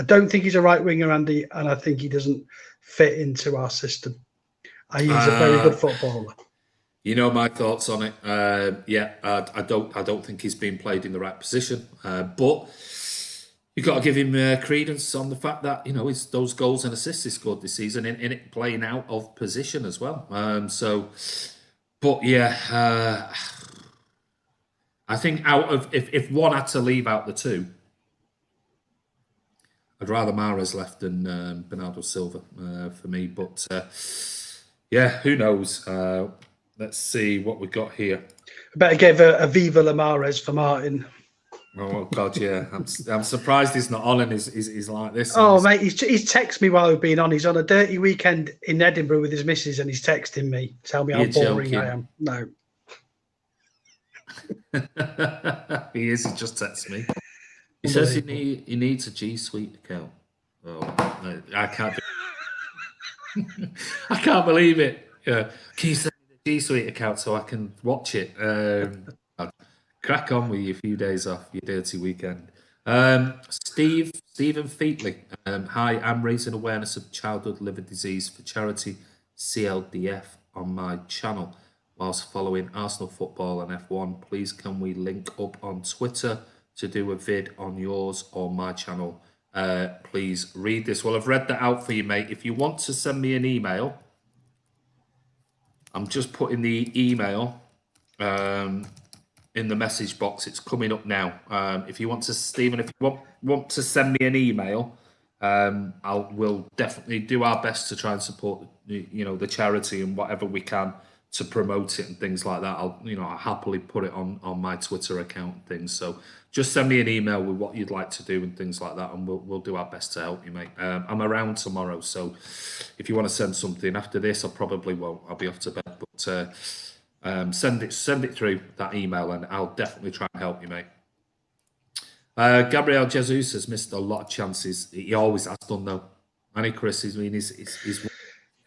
don't think he's a right winger, Andy, and I think he doesn't fit into our system. He's a very good footballer. You know my thoughts on it. I don't think he's been played in the right position. But you've got to give him credence on the fact that, you know, it's those goals and assists he scored this season in it playing out of position as well. I think out of if one had to leave out the two, I'd rather Mahrez left than Bernardo Silva for me. But who knows? Let's see what we got here. I better give a Viva La Mahrez for Martin. Oh God, yeah. I'm surprised he's not on and he's like this. Oh mate, he's texted me while we've been on. He's on a dirty weekend in Edinburgh with his missus, and he's texting me, tell me how boring I am. No. He is. He just texts me. He says he needs a G Suite account. Oh, no, I can't. I can't believe it. Yeah. Can you send me the G Suite account so I can watch it? Crack on with your few days off, your dirty weekend. Stephen Featley. Hi, I'm raising awareness of childhood liver disease for charity CLDF on my channel whilst following Arsenal football and F1. Please can we link up on Twitter to do a vid on yours or my channel? Please read this. Well, I've read that out for you, mate. If you want to send me an email, I'm just putting the email in the message box. It's coming up now. If you want to, Stephen, if you want to send me an email, we'll definitely do our best to try and support the charity and whatever we can to promote it and things like that. I'll happily put it on my Twitter account and things. So just send me an email with what you'd like to do and things like that, and we'll do our best to help you, mate. I'm around tomorrow, so if you want to send something after this, I probably won't. I'll be off to bed, but send it through that email, and I'll definitely try and help you, mate. Gabriel Jesus has missed a lot of chances. He always has done, though. And Chris, he's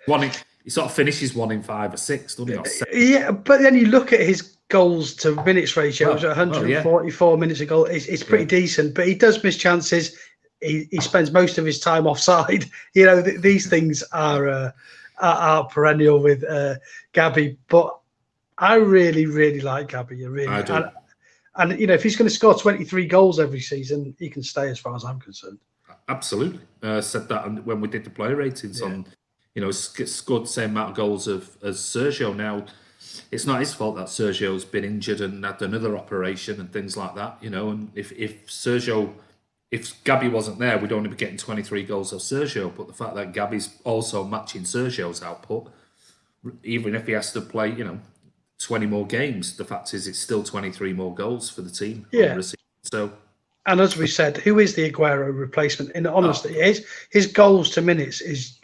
one. He sort of finishes 1 in 5 or 6, doesn't he? Yeah, but then you look at his goals to minutes ratio, which 144 minutes a goal. It's pretty decent, but he does miss chances. He spends most of his time offside. These things are perennial with Gabby, but I really, really like Gabby. I do. And if he's going to score 23 goals every season, he can stay as far as I'm concerned. Absolutely. Said that when we did the player ratings on. Scored the same amount of goals as Sergio. Now, it's not his fault that Sergio's been injured and had another operation and things like that. And if Gabby wasn't there, we'd only be getting 23 goals of Sergio. But the fact that Gabby's also matching Sergio's output, even if he has to play, 20 more games, the fact is it's still 23 more goals for the team. Yeah. So. And as we said, who is the Aguero replacement? In honesty, his goals to minutes is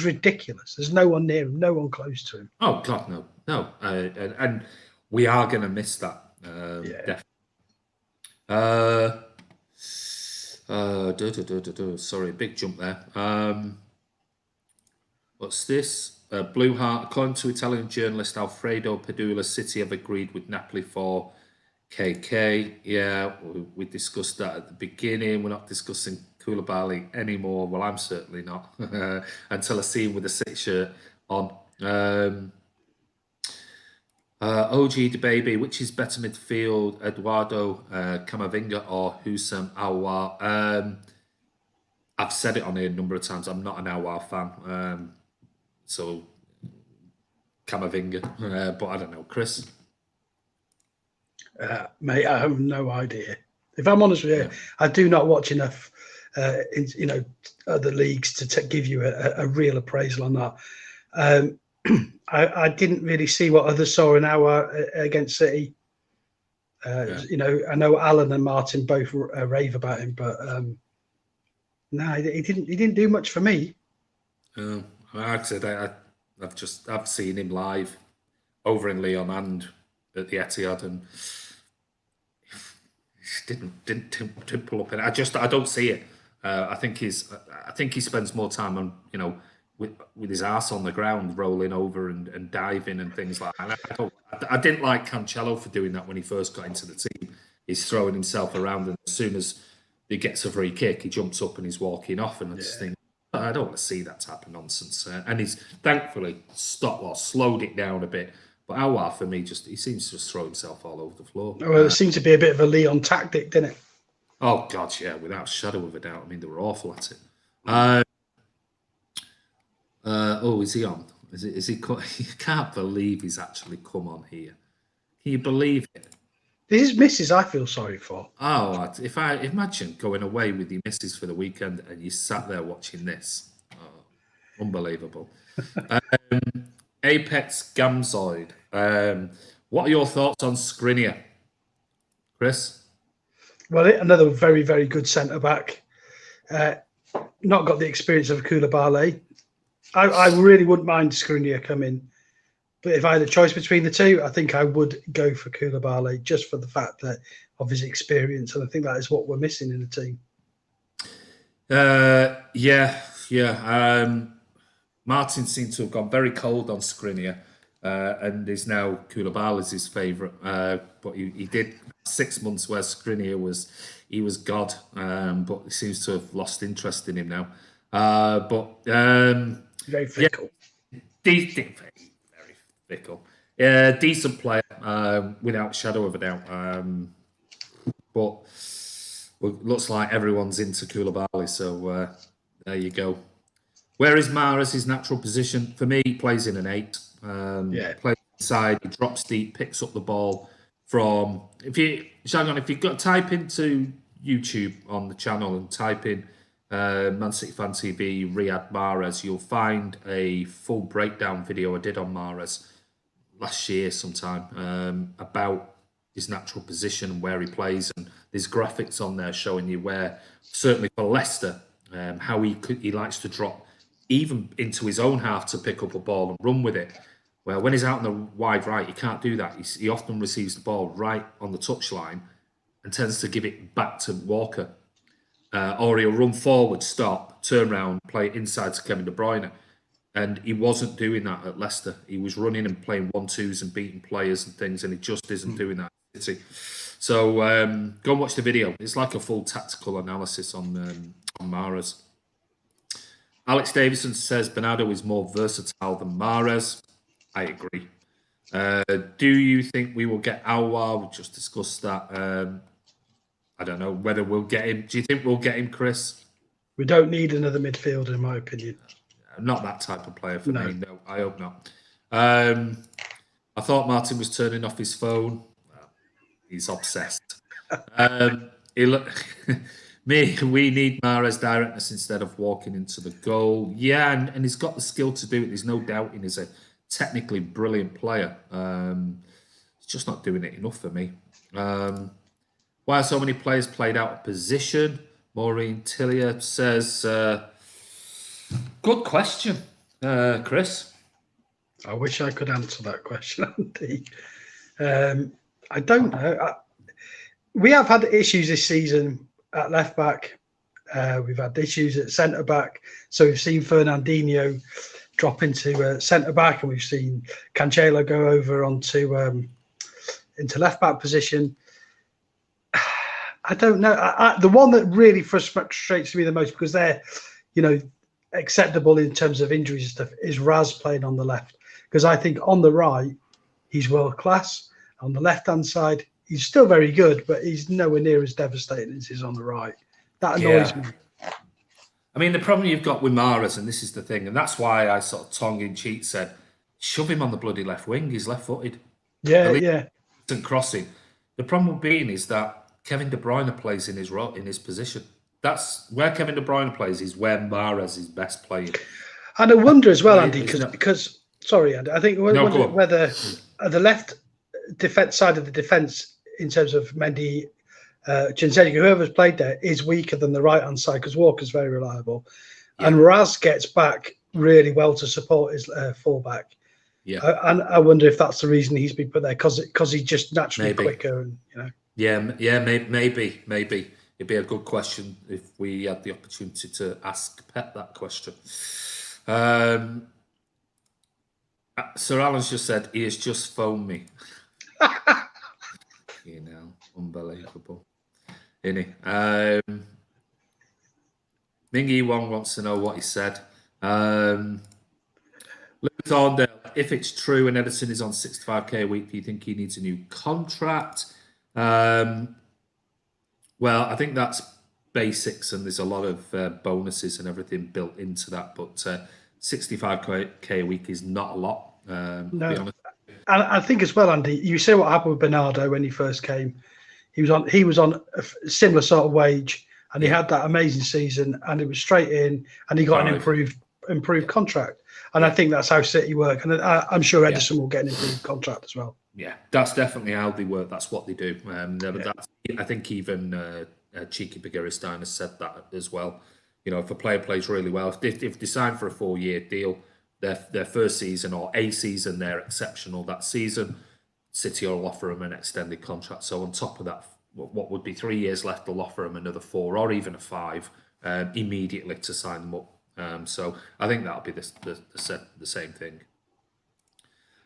ridiculous. There's no one near him, no one close to him. Oh God, no. And we are going to miss that. Definitely. Sorry, big jump there. What's this? Blue Heart. According to Italian journalist Alfredo Pedula, City have agreed with Napoli for KK. Yeah, we discussed that at the beginning. We're not discussing Koulibaly anymore. Well, I'm certainly not until I see him with a City shirt on. OG the baby, which is better midfield, Eduardo Camavinga or Husam Aouar? I've said it on here a number of times. I'm not an Aouar fan, so Camavinga, but I don't know, Chris. Mate, I have no idea. If I'm honest with you, I do not watch enough. Other leagues to give you a real appraisal on that. I didn't really see what others saw an hour against City. I know Alan and Martin both rave about him, but No, he didn't. He didn't do much for me. Like I said, I've seen him live over in Lyon and at the Etihad, and didn't pull up in it. I don't see it. I think he spends more time on with his ass on the ground, rolling over and diving and things like that. I didn't like Cancelo for doing that when he first got into the team. He's throwing himself around, and as soon as he gets a free kick, he jumps up and he's walking off. And I just think, I don't want to see that type of nonsense. And he's thankfully slowed it down a bit. But Aouar, for me, he seems to just throw himself all over the floor. Well, it seemed to be a bit of a Leon tactic, didn't it? Oh, God, yeah, without a shadow of a doubt. I mean, they were awful at it. Is he on? Is he? You can't believe he's actually come on here. Can you believe it? This is missus I feel sorry for. Oh, if I imagine going away with your missus for the weekend and you sat there watching this. Oh, unbelievable. Apex Gamzoid. What are your thoughts on Skriniar, Chris? Well, another very, very good centre-back. Not got the experience of Koulibaly. I really wouldn't mind Skriniar coming. But if I had a choice between the two, I think I would go for Koulibaly just for the fact that of his experience. And I think that is what we're missing in the team. Martin seems to have gone very cold on Skriniar and is now Koulibaly's his favourite. But he did 6 months where Skriniar was God, but he seems to have lost interest in him now. Very fickle. Very fickle. Decent player, without shadow of a doubt. But looks like everyone's into Koulibaly, so there you go. Where is Mahrez' natural position? For me, he plays in an 8. Plays inside, he drops deep, picks up the ball from. If you've got type into YouTube on the channel and type in Man City Fan TV Riyad Mahrez, you'll find a full breakdown video I did on Mahrez last year sometime about his natural position and where he plays, and there's graphics on there showing you where, certainly for Leicester, how he likes to drop even into his own half to pick up a ball and run with it. Well, when he's out in the wide right, he can't do that. He often receives the ball right on the touchline and tends to give it back to Walker. Or he'll run forward, stop, turn around, play it inside to Kevin De Bruyne. And he wasn't doing that at Leicester. He was running and playing 1-2s and beating players and things, and he just isn't doing that at City. So go and watch the video. It's like a full tactical analysis on Mahrez. Alex Davison says Bernardo is more versatile than Mahrez. I agree. Do you think we will get Aouar? We just discussed that. I don't know whether we'll get him. Do you think we'll get him, Chris? We don't need another midfielder, in my opinion. Not that type of player for me. No, I hope not. I thought Martin was turning off his phone. He's obsessed. We need Mahrez directness instead of walking into the goal. Yeah, and he's got the skill to do it. There's no doubting he's a technically brilliant player. He's just not doing it enough for me. Why are so many players played out of position? Maureen Tillier says, good question, Chris. I wish I could answer that question, Andy. I don't know. We have had issues this season at left back. We've had issues at centre back. So we've seen Fernandinho drop into centre back, and we've seen Cancelo go over into left back position. I don't know. The one that really frustrates me the most, because they're, acceptable in terms of injuries and stuff, is Raz playing on the left. Because I think on the right, he's world class. On the left hand side, he's still very good, but he's nowhere near as devastating as he's on the right. That annoys me. I mean, the problem you've got with Mahrez, and this is the thing, and that's why I sort of tongue-in-cheek said, shove him on the bloody left wing. He's left-footed. Yeah. Crossing. The problem being is that Kevin De Bruyne plays in his position. That's where Kevin De Bruyne plays, is where Mahrez is best playing. And I wonder as well, Andy, because sorry, Andy, I think whether the left defense side of the defense, in terms of Mendy, Chinsetti, whoever's played there, is weaker than the right-hand side because Walker's very reliable. Yeah. And Raz gets back really well to support his fullback. Yeah. And I wonder if that's the reason he's been put there because he's just naturally Maybe. quicker. And Yeah, maybe. It'd be a good question if we had the opportunity to ask Pep that question. Sir Alan's just said he has just phoned me. Unbelievable. Isn't he? Mingy Wong wants to know what he said. Luke Thorndale, if it's true and Edison is on 65k a week, do you think he needs a new contract? Well, I think that's basics, and there's a lot of bonuses and everything built into that. But 65k a week is not a lot. no, to be honest. and I think as well, Andy. You see what happened with Bernardo when he first came. He was on a similar sort of wage, and he had that amazing season, and it was straight in, and he got an improved contract. And I think that's how City work, and I'm sure Edison will get an improved contract as well. Yeah, that's definitely how they work. That's what they do. I think even Cheeky Begiristain has said that as well. You know, if a player plays really well, if they sign for a 4-year deal, their first season or a season, they're exceptional that season, City will offer them an extended contract. So on top of that, what would be 3 years left, they'll offer them another 4 or even a 5 immediately to sign them up. So I think that'll be the same thing.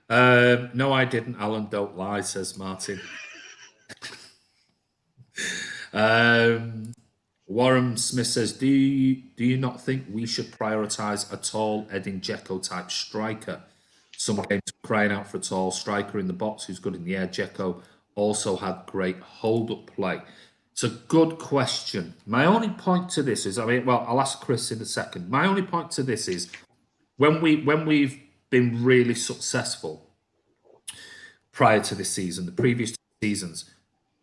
No, I didn't. Alan, don't lie, says Martin. Warren Smith says, do you not think we should prioritise a tall Edin Dzeko type striker? Some games crying out for a tall striker in the box who's good in the air. Dzeko also had great hold-up play. It's a good question. My only point to this is, I'll ask Chris in a second. My only point to this is, when we've been really successful prior to this season, the previous 2 seasons,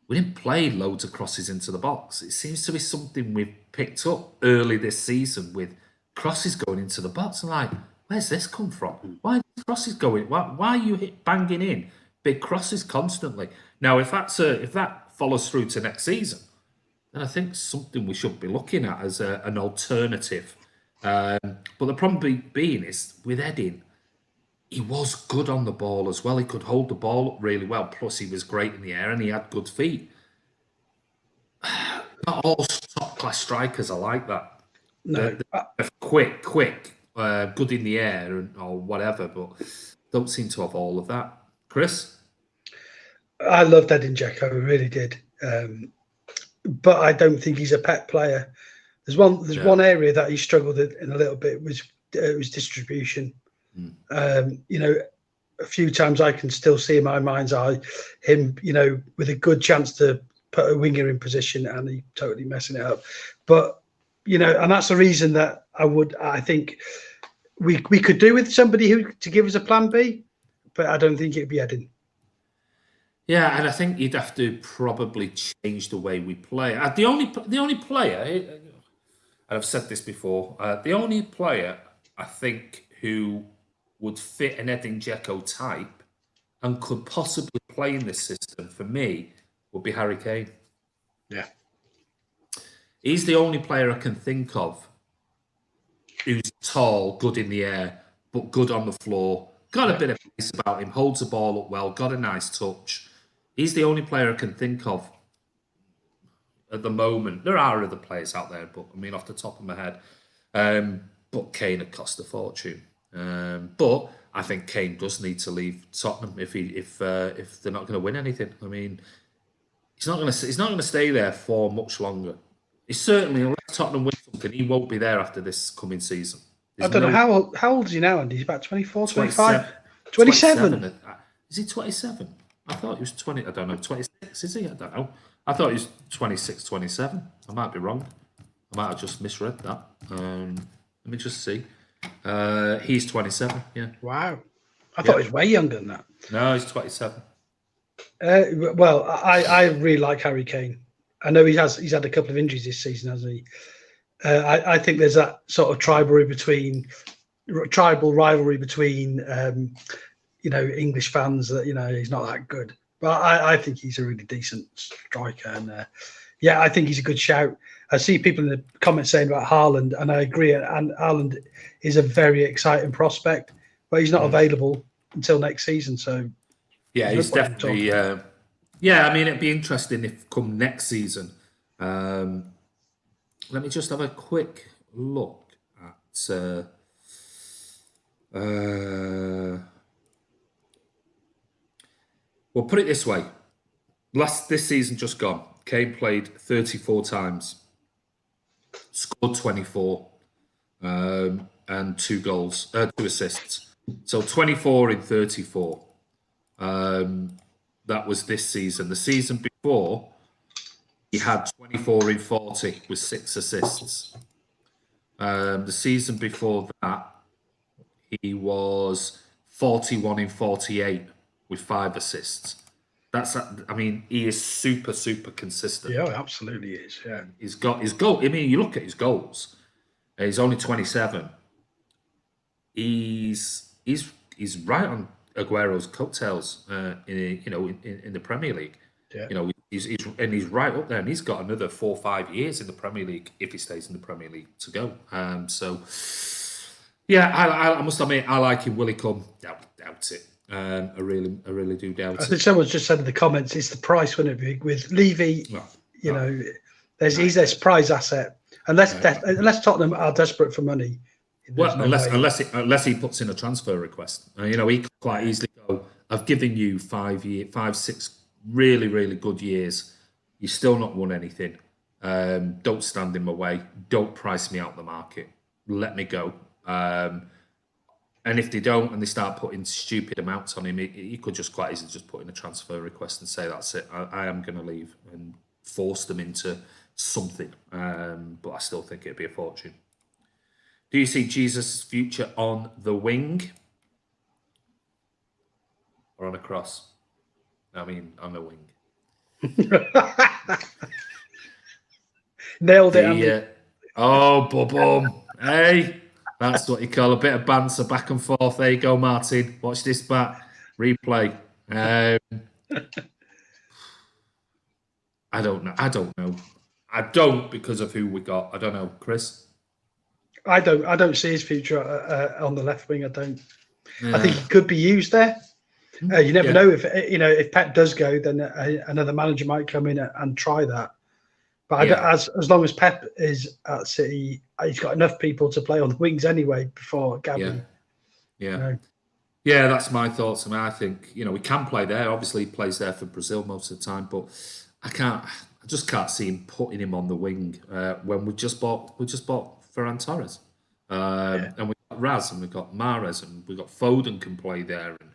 we didn't play loads of crosses into the box. It seems to be something we've picked up early this season with crosses going into the box. I'm like, where's this come from? Why are these crosses going? Why are you banging in big crosses constantly? Now, if that follows through to next season, then I think something we should be looking at as an alternative. But the problem being is with Edin, he was good on the ball as well. He could hold the ball up really well. Plus, he was great in the air and he had good feet. Not all top-class strikers are like that. No, They're quick, good in the air or whatever, but don't seem to have all of that. Chris? I loved Edin Dzeko, I really did. But I don't think he's a Pep player. There's one area that he struggled in a little bit was distribution. You know, a few times I can still see in my mind's eye him, you know, with a good chance to put a winger in position and he totally messing it up. But, you know, and that's the reason that I think we could do with somebody who to give us a plan B, but I don't think it'd be Edin. Yeah, and I think you'd have to probably change the way we play. The only player, and I've said this before, the only player I think who would fit an Edin Dzeko type and could possibly play in this system for me would be Harry Kane. Yeah. He's the only player I can think of who's tall, good in the air, but good on the floor, got a bit of pace about him, holds the ball up well, got a nice touch. He's the only player I can think of at the moment. There are other players out there, but I mean, off the top of my head. But Kane had cost a fortune. But I think Kane does need to leave Tottenham if they're not going to win anything. I mean, he's not going to stay there for much longer. He's certainly, unless Tottenham win something, he won't be there after this coming season. I don't know how old is he now, Andy? He's about 24, 25? 27? Is he 27? I thought he was 20. I don't know. 26, is he? I don't know. I thought he was 26, 27. I might be wrong. I might have just misread that. Let me just see. He's 27, yeah. Wow. I thought he was way younger than that. No, he's 27. Well, I really like Harry Kane. I know he's had a couple of injuries this season, hasn't he? I think there's that sort of tribal rivalry between you know, English fans that, you know, he's not that good. But I think he's a really decent striker, and Yeah, I think he's a good shout. I see people in the comments saying about Haaland, and I agree. And Haaland is a very exciting prospect, but he's not available until next season. So Yeah, there's no he's point in talking. definitely. Yeah, I mean, it'd be interesting if come next season. Um, let me just have a quick look at. Uh, well, put it this way: this season just gone, Kane played 34 times, scored 24, and 2 goals, 2 assists. So 24 in 34. That was this season. The season before, he had 24 in 40 with 6 assists. The season before that, he was 41 in 48 with 5 assists. I mean, he is super, super consistent. Yeah, absolutely is. Yeah, He's got his goal. I mean, you look at his goals. He's only 27. He's right on Aguero's coattails. In the Premier League. yeah. He's right up there, and he's got another 4 or 5 years in the Premier League if he stays in the Premier League to go. So yeah, I must admit I like him. Will he come? Doubt it. I really do doubt I it. think someone's just said in the comments, it's the price, wouldn't it be? With Levy, Well, you no, know, he's their prize asset. Unless Tottenham are desperate for money, there's well, no way. unless he puts in a transfer request, he could quite easily go. I've given you 6 really, really good years. You're still not won anything. Don't stand in my way. Don't price me out the market. Let me go. And if they don't, and they start putting stupid amounts on him, he could just quite easily just put in a transfer request and say, "That's it. I am going to leave," and force them into something. But I still think it'd be a fortune. Do you see Jesus' future on the wing or on a cross? I mean, on the wing. Nailed it, Andy. Boom. Hey, that's what you call a bit of banter back and forth. There you go, Martin. Watch this back. Replay. I don't know. I don't because of who we got. I don't know. Chris? I don't see his future on the left wing. I don't. I think Yeah. he could be used there. You never Yeah. know if Pep does go, then another manager might come in and try that. But Yeah. as long as Pep is at City, he's got enough people to play on the wings anyway before Gabby. Yeah. Yeah, that's my thoughts. I mean, I think we can play there. Obviously, he plays there for Brazil most of the time, but I just can't see him putting him on the wing when we just bought Ferran Torres, and we got Raz and we got Mahrez and we got Foden can play there, and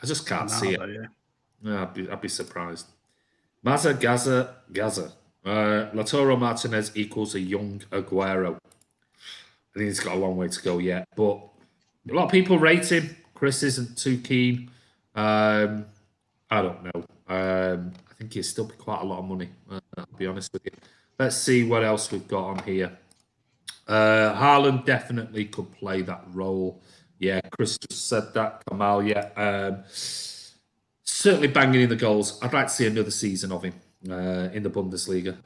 I just can't see it. Yeah. Yeah, I'd be surprised. Maza Gaza. Lautaro Martinez equals a young Aguero. I think he's got a long way to go yet, but a lot of people rate him. Chris isn't too keen. I don't know. I think he'll still be quite a lot of money. I'll be honest with you. Let's see what else we've got on here. Haaland definitely could play that role. Yeah, Chris just said that. Kamal, yeah. Certainly banging in the goals. I'd like to see another season of him in the Bundesliga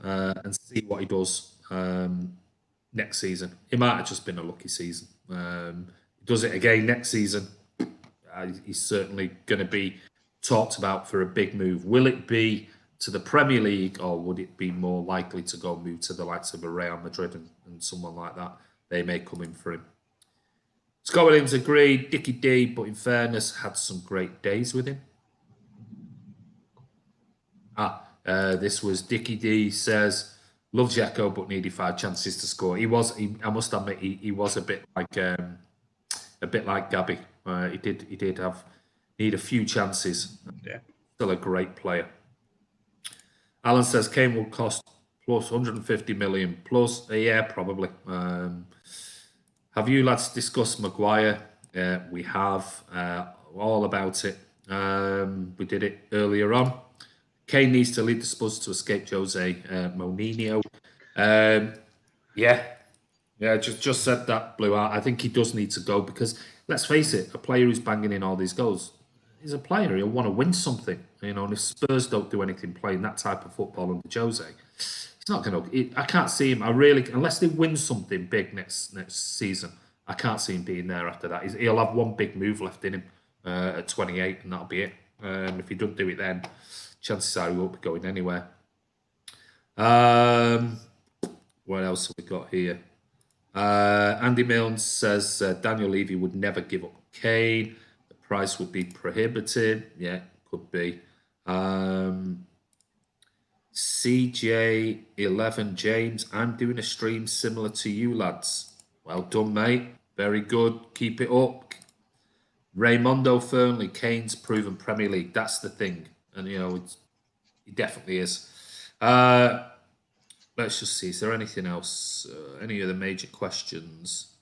and see what he does next season. It might have just been a lucky season. He does it again next season. He's certainly going to be talked about for a big move. Will it be to the Premier League, or would it be more likely to go move to the likes of a Real Madrid and someone like that? They may come in for him. Scott Williams agreed. Dickie D, but in fairness, had some great days with him. This was Dickie D says, love Jacko, but needed 5 chances to score. I must admit, he was a bit like Gabby. He did need a few chances. Yeah. Still a great player. Alan says Kane will cost plus 150 million plus. Yeah, probably. Have you lads discussed Maguire? We have all about it. We did it earlier on. Kane needs to lead the Spurs to escape Jose Mourinho. Just said that, Blue Art. I think he does need to go because, let's face it, a player who's banging in all these goals is a player. He'll want to win something. And if Spurs don't do anything playing that type of football under Jose, He's not going to. I can't see him. I really, unless they win something big next season, I can't see him being there after that. He'll have one big move left in him at 28, and that'll be it. If he doesn't do it then, chances are he won't be going anywhere. What else have we got here? Andy Milne says Daniel Levy would never give up Kane. The price would be prohibitive. Yeah, could be. CJ11 James, I'm doing a stream similar to you lads. Well done, mate. Very good. Keep it up. Raymondo Fernley, Kane's proven Premier League. That's the thing. And, he definitely is. Let's just see. Is there anything else? Any other major questions?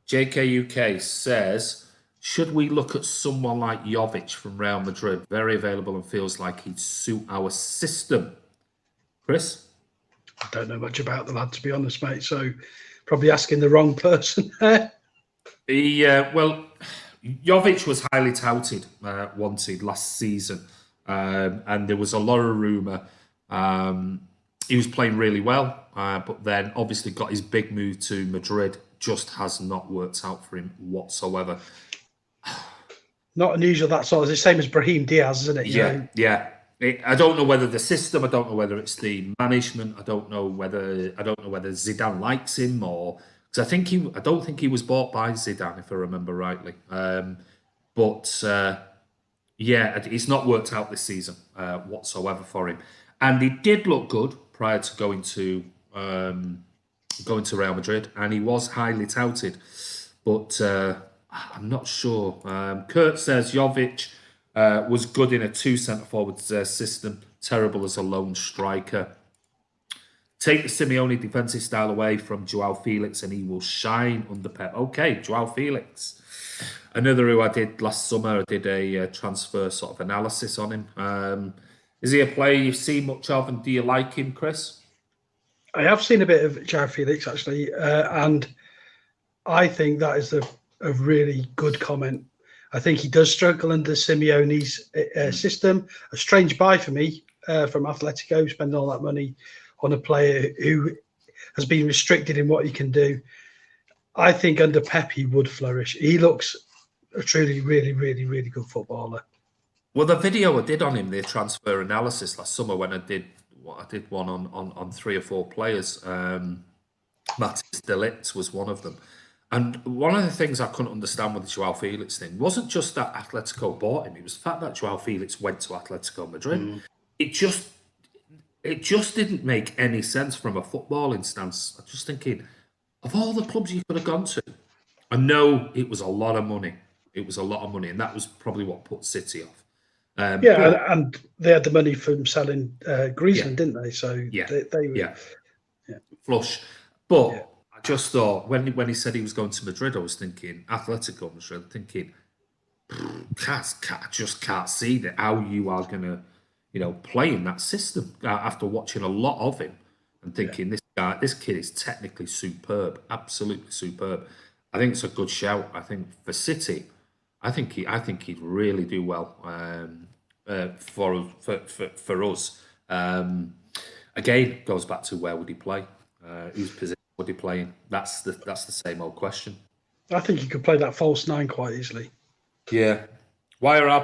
JKUK says, should we look at someone like Jovic from Real Madrid? Very available and feels like he'd suit our system. Chris? I don't know much about the lad, to be honest, mate. So probably asking the wrong person. Well, Jovic was highly touted, wanted last season. And there was a lot of rumour. He was playing really well, but then obviously got his big move to Madrid. Just has not worked out for him whatsoever. Not unusual, that sort of the same as Brahim Diaz, isn't it? Yeah. I don't know whether the system. I don't know whether it's the management. I don't know whether Zidane likes him or because I don't think he was bought by Zidane if I remember rightly. But it's not worked out this season whatsoever for him. And he did look good prior to going to Real Madrid, and he was highly touted. But I'm not sure. Kurt says Jovic was good in a two centre-forward system, terrible as a lone striker. Take the Simeone defensive style away from Joao Felix and he will shine under Pep. Okay, Joao Felix. Another who I did last summer, I did a transfer sort of analysis on him. Is he a player you've seen much of and do you like him, Chris? I have seen a bit of Joao Felix, actually, and I think that is a really good comment. I think he does struggle under Simeone's system. A strange buy for me from Atletico, spending all that money on a player who has been restricted in what he can do. I think under Pep he would flourish. He looks a truly, really, really, really good footballer. Well, the video I did on him, the transfer analysis last summer, when I did one on 3 or 4 players. Matthijs de Ligt was one of them. And one of the things I couldn't understand with the Joao Felix thing wasn't just that Atletico bought him. It was the fact that Joao Felix went to Atletico Madrid. It just didn't make any sense from a footballing stance. I'm just thinking, of all the clubs you could have gone to, I know it was a lot of money. It was a lot of money, and that was probably what put City off. And they had the money from selling Griezmann, didn't they? So they were flush. But I just thought when he said he was going to Madrid, I was thinking Atletico Madrid. Thinking, I just can't see that how you are going to, play in that system after watching a lot of him and thinking this kid is technically superb, absolutely superb. I think it's a good shout. I think for City, I think he'd really do well for us. Again, goes back to where would he play? Whose position would he play in? That's the same old question. I think he could play that false 9 quite easily. Yeah. Why are our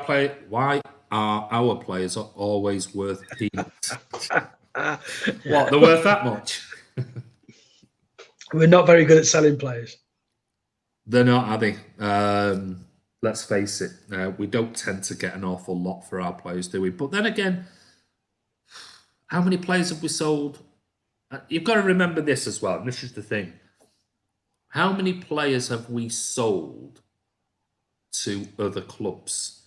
players always worth peanuts? What, they're worth that much? We're not very good at selling players. They're not, are they? Let's face it. We don't tend to get an awful lot for our players, do we? But then again, how many players have we sold? You've got to remember this as well. And this is the thing. How many players have we sold to other clubs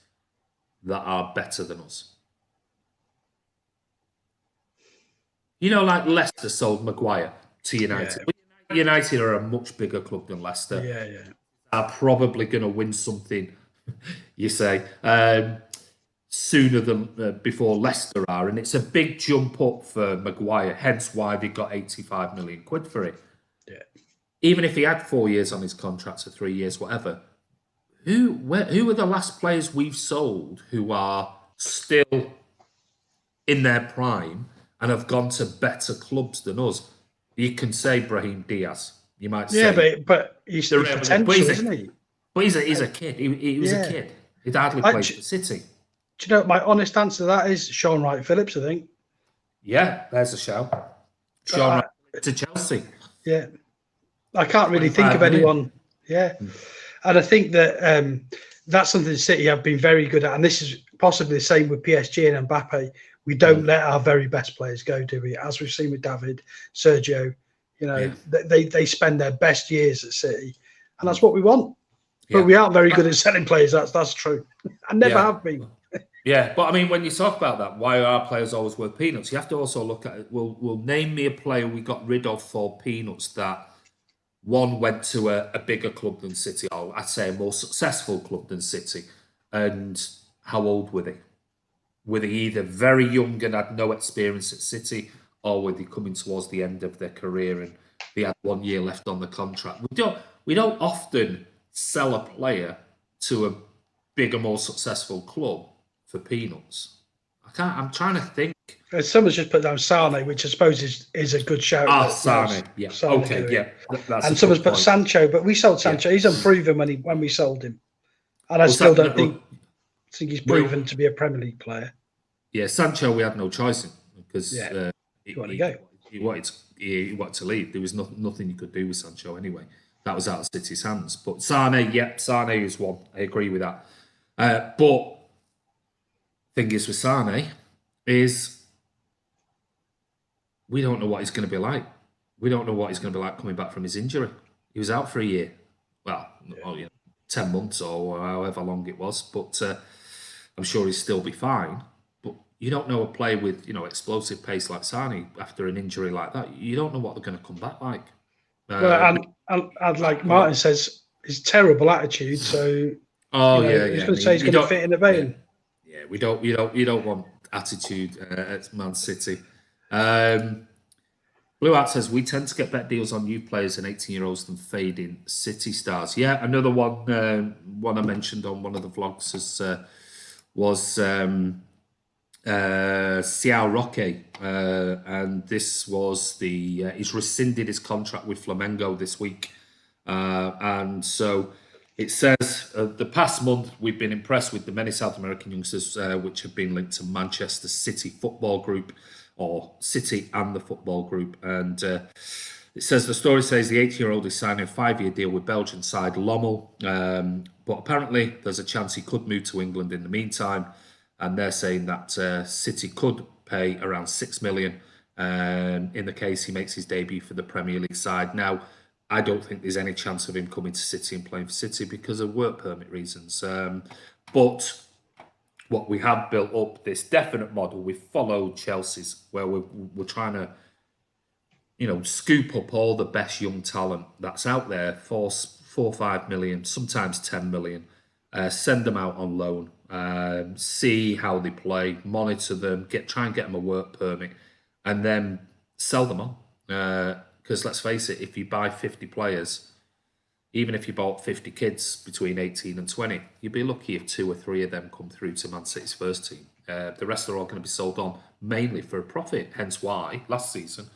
that are better than us? Like Leicester sold Maguire to United. Yeah. United are a much bigger club than Leicester. Yeah. Are probably going to win something, you say, sooner than before Leicester are. And it's a big jump up for Maguire, hence why they got 85 million quid for it. Yeah. Even if he had 4 years on his contract or 3 years, whatever. Who are the last players we've sold who are still in their prime and have gone to better clubs than us. You can say Brahim Diaz. You might Yeah, say but he's the Real Madrid, potential, isn't he? but he's a kid. He was a Yeah. kid. He'd hardly I, played do, for City. do you know my honest answer to that is Sean Wright Phillips, I think. Yeah, there's a shout. Sean I, Wright to Chelsea. yeah. I can't really think of 25 million. anyone. Yeah. And I think that that's something City have been very good at. And this is possibly the same with PSG and Mbappe. We don't let our very best players go, do we? As we've seen with David, Sergio, they spend their best years at City. And that's what we want. But we aren't very good at selling players. That's true. I never have been. Yeah, but I mean, when you talk about that, why are our players always worth peanuts? You have to also look at it. We'll name me a player we got rid of for peanuts that one went to a bigger club than City, or I'd say a more successful club than City. And how old were they? Were they either very young and had no experience at City, or were they coming towards the end of their career and they had 1 year left on the contract? We don't often sell a player to a bigger, more successful club for peanuts. I'm trying to think. Someone's just put down Sane, which I suppose is a good shout. Sane. Yeah. Sane okay. Yeah. That's and someone's put Sancho, but we sold Sancho. Yeah. He's unproven when we sold him, and I still don't think he's proven to be a Premier League player. Yeah, Sancho, we had no choice in because he wanted to go. He wanted to leave. There was nothing you could do with Sancho anyway. That was out of City's hands. But Sane, Sane is one. I agree with that. But thing is with Sane is we don't know what he's going to be like. We don't know what he's going to be like coming back from his injury. He was out for a year. Well, 10 months or however long it was. But I'm sure he'll still be fine. But you don't know a player with explosive pace like Sane after an injury like that. You don't know what they're going to come back like. And like Martin says, his terrible attitude. So he's going to say he's going to fit in the vein. Yeah, you don't want attitude at Man City. Blue Art says we tend to get better deals on youth players and 18-year-olds than fading City stars. Yeah, another one I mentioned on one of the vlogs was Xiao Roque, and this was he's rescinded his contract with Flamengo this week, and so it says the past month we've been impressed with the many South American youngsters which have been linked to Manchester City Football Group, or City and the Football Group, and it says the story says the 18-year-old is signing a 5-year deal with Belgian side Lommel, but apparently there's a chance he could move to England in the meantime. And they're saying that City could pay around $6 million in the case he makes his debut for the Premier League side. Now, I don't think there's any chance of him coming to City and playing for City because of work permit reasons. But what we have built up, this definite model, we've followed Chelsea's, where we're trying to, scoop up all the best young talent that's out there for 4 or 5 million, sometimes 10 million. Send them out on loan, see how they play, monitor them, try and get them a work permit, and then sell them on. Because let's face it, if you buy 50 players, even if you bought 50 kids between 18 and 20, you'd be lucky if 2 or 3 of them come through to Man City's first team. The rest are all going to be sold on mainly for a profit. Hence why last season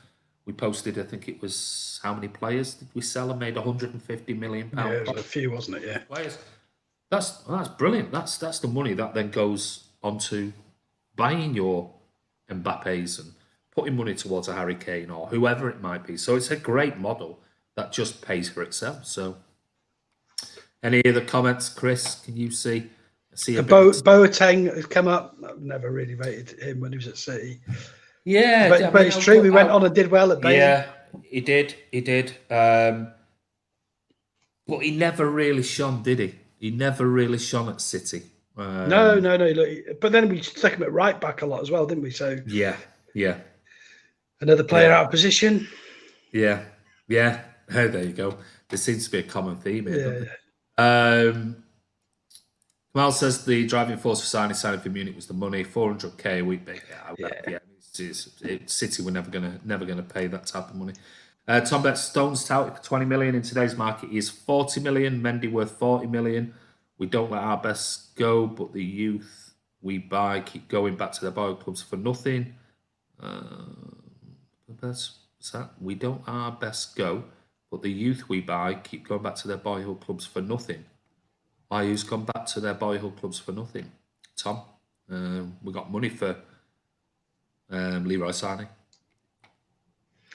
we posted, I think it was, how many players did we sell and made £150 million? Yeah, it was a few, wasn't it? Yeah. Players. That's brilliant. That's the money that then goes onto buying your Mbappes and putting money towards a Harry Kane or whoever it might be. So it's a great model that just pays for itself. So, any other comments, Chris? Can you see Boateng has come up. I've never really rated him when he was at City. Yeah, but it's true. We went on and did well at Bayern. Yeah, he did. But he never really shone, did he? He never really shone at City. No. Look, but then we stuck him at right back a lot as well, didn't we? So yeah. Another player out of position. Yeah. There you go. There seems to be a common theme here. Yeah. Kamal says the driving force for signing for Munich was the money, 400k a week. Yeah. City were never gonna pay that type of money. Tom Bet Stones touted for 20 million in today's market. He is 40 million. Mendy worth 40 million. We don't let our best go, but the youth we buy keep going back to their boyhood clubs for nothing. What's that? We don't our best go, but the youth we buy keep going back to their boyhood clubs for nothing. Why who's gone back to their boyhood clubs for nothing? Tom, we got money for Leroy Sané.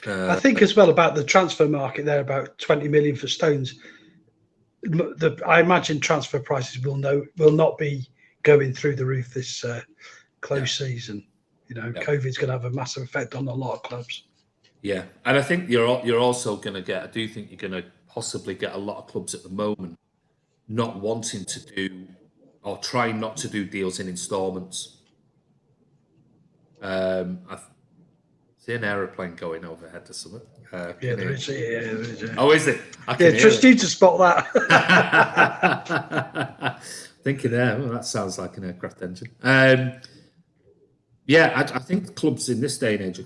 I think as well about the transfer market there, about 20 million for Stones. I imagine transfer prices will not be going through the roof this close season. COVID's going to have a massive effect on a lot of clubs. Yeah, and I think you're also going to get. I do think you're going to possibly get a lot of clubs at the moment not wanting to do or trying not to do deals in instalments. I see an aeroplane going overhead or something. Yeah, there is. Yeah. Oh, is it? Trust you to spot that. Thinking there, that sounds like an aircraft engine. Yeah, I think clubs in this day and age,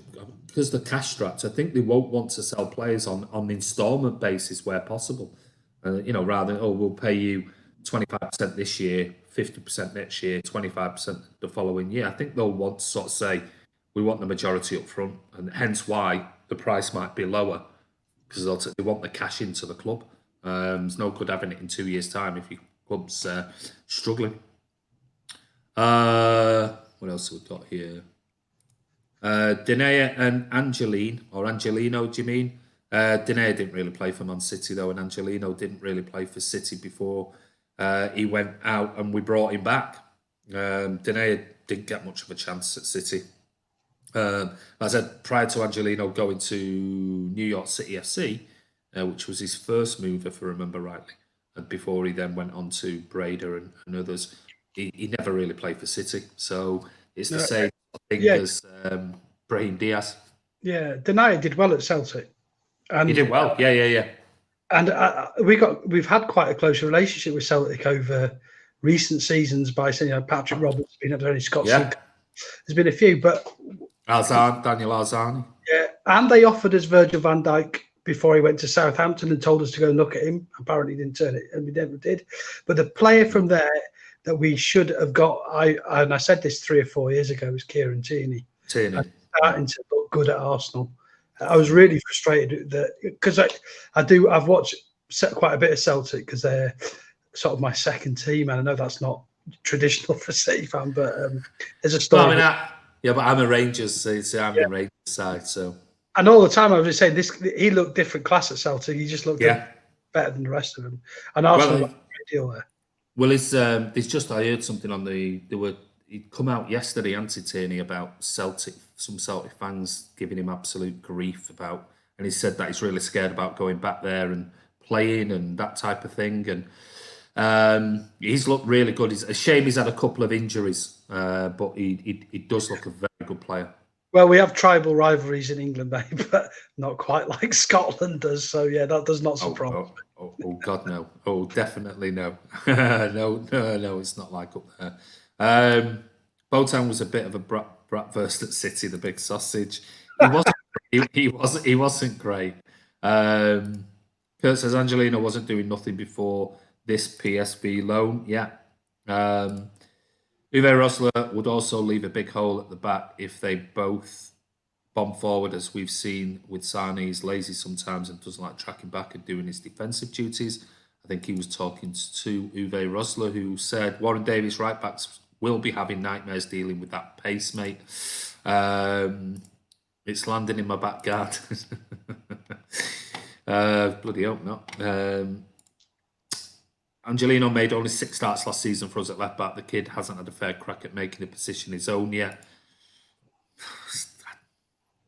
because they're cash strapped, I think they won't want to sell players on an instalment basis where possible. Rather than, we'll pay you 25% this year, 50% next year, 25% the following year. I think they'll want to sort of say, we want the majority up front, and hence why the price might be lower, because they want the cash into the club. There's no good having it in 2 years' time if your club's struggling. What else have we got here? Dinea and Angelino, do you mean? Dinea didn't really play for Man City, though, and Angelino didn't really play for City before he went out, and we brought him back. Dinea didn't get much of a chance at City. As I said, prior to Angelino going to New York City FC, which was his first move, if I remember rightly, and before he then went on to Breda and others, he never really played for City. So it's the same thing as Brahim Diaz. Yeah, Denayer did well at Celtic. And he did well, yeah. And we've had quite a close relationship with Celtic over recent seasons by saying, Patrick Roberts, Scott Seager. There's been a few, but Daniel Arzani. Yeah, and they offered us Virgil van Dijk before he went to Southampton and told us to go and look at him. Apparently, he didn't turn it, and we never did. But the player from there that we should have got, I said this 3 or 4 years ago, was Kieran Tierney. Starting to look good at Arsenal. I was really frustrated because I've watched quite a bit of Celtic because they're sort of my second team, and I know that's not traditional for City fan, but there's a story. But I'm a Rangers, so I'm the Rangers side. So, and all the time I was just saying he looked different class at Celtic. He just looked better than the rest of them. And Arsenal got a great deal there. Well, I heard something on he'd come out yesterday, Anthony Tierney, about some Celtic fans giving him absolute grief and he said that he's really scared about going back there and playing and that type of thing. And he's looked really good. It's a shame he's had a couple of injuries, but he does look a very good player. Well, we have tribal rivalries in England, mate, but not quite like Scotland does. So, yeah, that does not surprise me. Oh, God, no. Oh, definitely no. No, it's not like up there. Botan was a bit of a bratwurst at City, the big sausage. He wasn't great. Kurt says Angelino wasn't doing nothing before this PSV loan. Yeah. Uwe Rosler would also leave a big hole at the back if they both bomb forward, as we've seen with Sané. He's lazy sometimes and doesn't like tracking back and doing his defensive duties. I think he was talking to Uwe Rosler, who said Warren Davies right backs will be having nightmares dealing with that pace, mate. It's landing in my back garden. Bloody hope not. Angelino made only 6 starts last season for us at left back. The kid hasn't had a fair crack at making a position his own yet.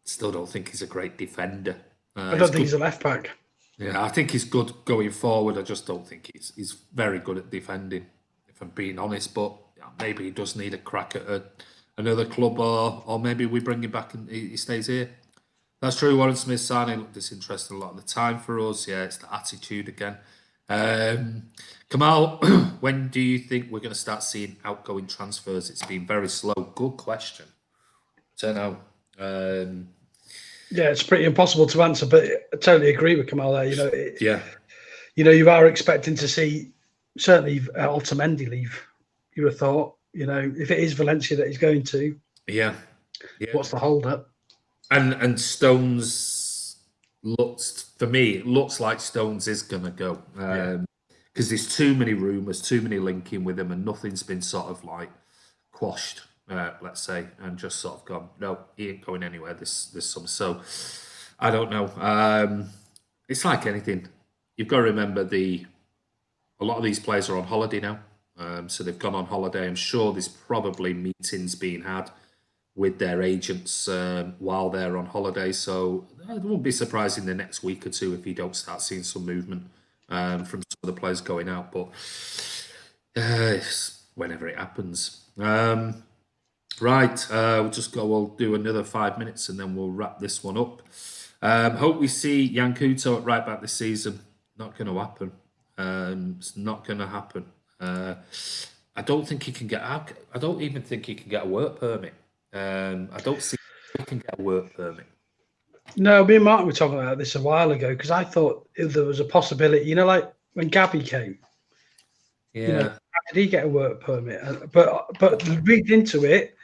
Still don't think he's a great defender. I don't think he's a left back. Yeah, I think he's good going forward. I just don't think he's very good at defending, if I'm being honest. But maybe he does need a crack at another club, or maybe we bring him back and he stays here. That's true. Warren Smith signing looked disinterested a lot of the time for us. Yeah, it's the attitude again. Kamal, when do you think we're going to start seeing outgoing transfers? It's been very slow. Good question. Don't know. Yeah, it's pretty impossible to answer, but I totally agree with Kamal there. You are expecting to see certainly Otamendi leave. You would have thought You know, if it is Valencia that he's going to, Yeah. what's the hold up? And Stones looks, for me, it looks like Stones is gonna go. Because there's too many rumours, too many linking with him, and nothing's been sort of like quashed, let's say, and just sort of gone, no, he ain't going anywhere this summer. So I don't know. It's like anything. You've got to remember a lot of these players are on holiday now. So they've gone on holiday. I'm sure there's probably meetings being had with their agents while they're on holiday. So it won't be surprising the next week or two if you don't start seeing some movement from some of the players going out. But whenever it happens. Right, we'll do another 5 minutes and then we'll wrap this one up. Hope we see Yankuto at right back this season. Not going to happen. It's not going to happen. I don't think he can get out. I don't even think he can get a work permit. I don't see he can get a work permit. No, me and Mark were talking about this a while ago because I thought there was a possibility. You know, like when Gabby came. Yeah. You know, how did he get a work permit? But read into it.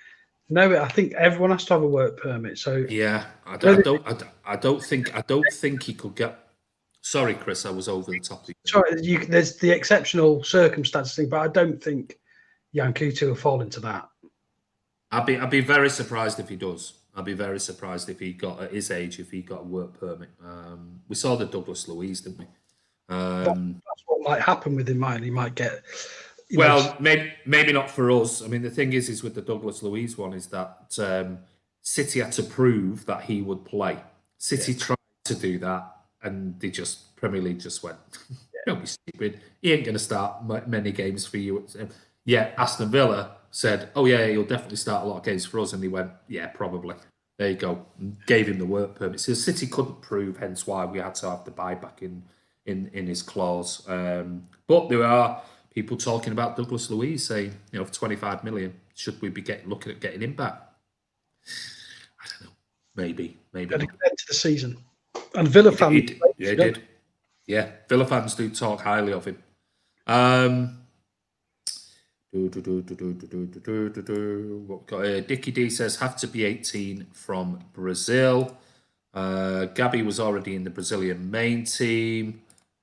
No, I think everyone has to have a work permit. So yeah, I don't think he could get. Sorry, Chris, I was over the top. Sorry, there's the exceptional circumstance thing, but I don't think Yankuto will fall into that. I'd be very surprised if he does. I'd be very surprised if he got at his age if he got a work permit. We saw the Douglas Luiz, didn't we? That's what might happen with him. He might get. Maybe not for us. I mean, the thing is with the Douglas Luiz one is that City had to prove that he would play. City tried to do that, and Premier League just went, "Don't be stupid. He ain't going to start many games for you." Yeah, Aston Villa said, "Oh yeah, he'll definitely start a lot of games for us," and he went, "Yeah, probably." There you go. And gave him the work permit. So City couldn't prove, hence why we had to have the buyback in his clause. But there are people talking about Douglas Luiz saying, for 25 million, should we be looking at getting him back? I don't know. Maybe not. At the end of the season, and Villa fans, he did. Yeah, Villa fans do talk highly of him. What got here? Dickie D says have to be 18 from Brazil. Gabby was already in the Brazilian main team.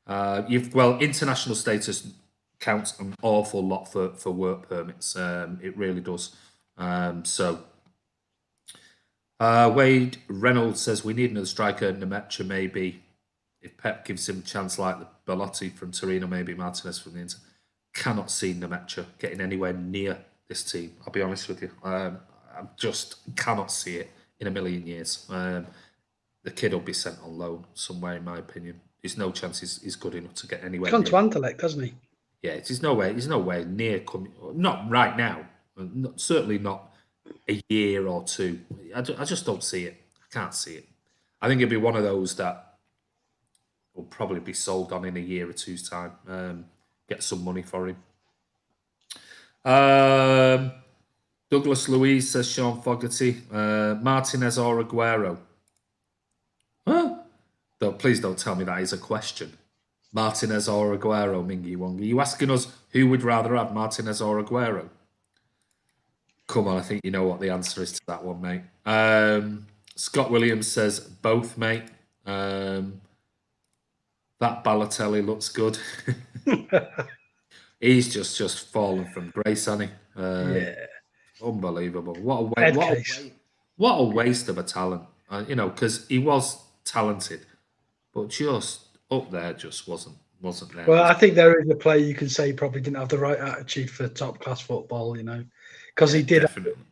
International status counts an awful lot for work permits. It really does. Wade Reynolds says we need another striker. Nemecha maybe. If Pep gives him a chance like the Belotti from Torino, maybe Martinez from the Inter. Cannot see Nemecha getting anywhere near this team. I'll be honest with you. I just cannot see it in a million years. The kid will be sent on loan somewhere, in my opinion. There's no chance he's good enough to get anywhere. He's gone to Anderlecht, hasn't he? Yeah, there's no way near coming. Not right now. Certainly not a year or two. I just don't see it. I can't see it. I think it'll be one of those that will probably be sold on in a year or two's time. Get some money for him. Douglas Luiz says Sean Fogarty. Martinez or Aguero? Huh? Please don't tell me that is a question. Martinez or Aguero, Mingy Wong. Are you asking us who would rather have, Martinez or Aguero? Come on, I think you know what the answer is to that one, mate. Scott Williams says both, mate. That Balotelli looks good. He's just fallen from grace, hasn't he? Yeah. Unbelievable. What a waste of a talent. Because he was talented, but just up there just wasn't there. Well, I think there is a player you can say probably didn't have the right attitude for top class football, because he did. Definitely.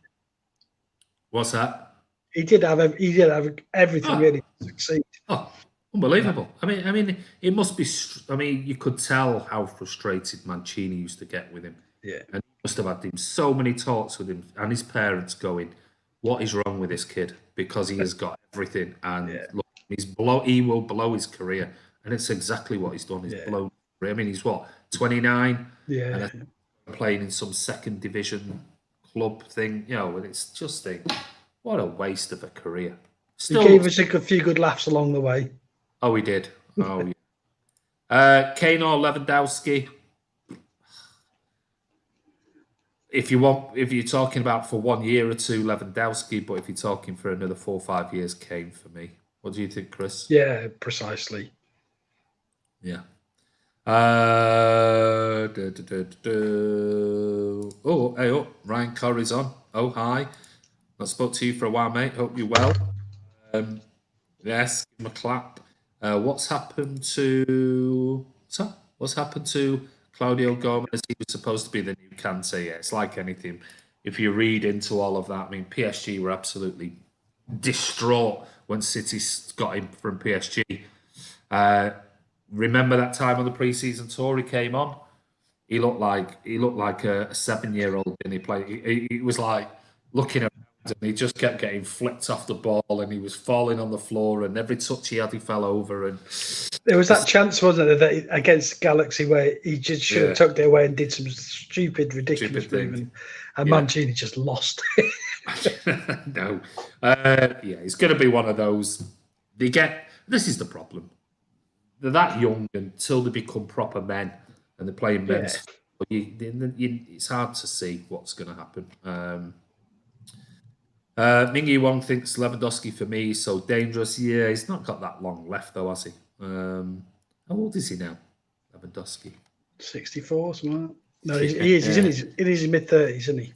What's that? He did have everything really to succeed. Oh, unbelievable. I mean, it must be. I mean, you could tell how frustrated Mancini used to get with him. Yeah, and he must have had so many talks with him and his parents going, "What is wrong with this kid? Because he has got everything, and look, he will blow his career." And it's exactly what he's done. He's blown. I mean, he's what, 29? Yeah. And playing in some second division club thing, and it's just what a waste of a career. Still, he gave us a few good laughs along the way. Oh, he did. Oh, yeah. Kane or Lewandowski? if you're talking about for 1 year or two, Lewandowski, but if you're talking for another 4 or 5 years, Kane for me. What do you think, Chris? Yeah, precisely. Yeah. Oh, hey, oh, Ryan Corrie's on. Oh, hi. Not spoke to you for a while, mate. Hope you're well. Yes, give him a clap. What's happened to What's happened to Claudio Gomez? He was supposed to be the new Kante. Yeah, it's like anything. If you read into all of that, I mean, PSG were absolutely distraught when City got him from PSG. Remember that time on the pre-season tour he came on? He looked like a 7-year-old, and he played. He was like looking around, and he just kept getting flicked off the ball, and he was falling on the floor, and every touch he had, he fell over, and There was that chance, wasn't there, that against Galaxy where he just should have yeah, tucked it away and did some stupid, ridiculous stupid move, thing. and Yeah, Mancini just lost. no, yeah, it's going to be one of those. This is the problem. They're that young until they become proper men and they're playing Yeah, men's. It's hard to see what's going to happen. Mingy Wong thinks Lewandowski for me is so dangerous. Yeah, he's not got that long left though, has he? How old is he now, Lewandowski? 64, something like that. No, he is. He's in his mid-30s, isn't he?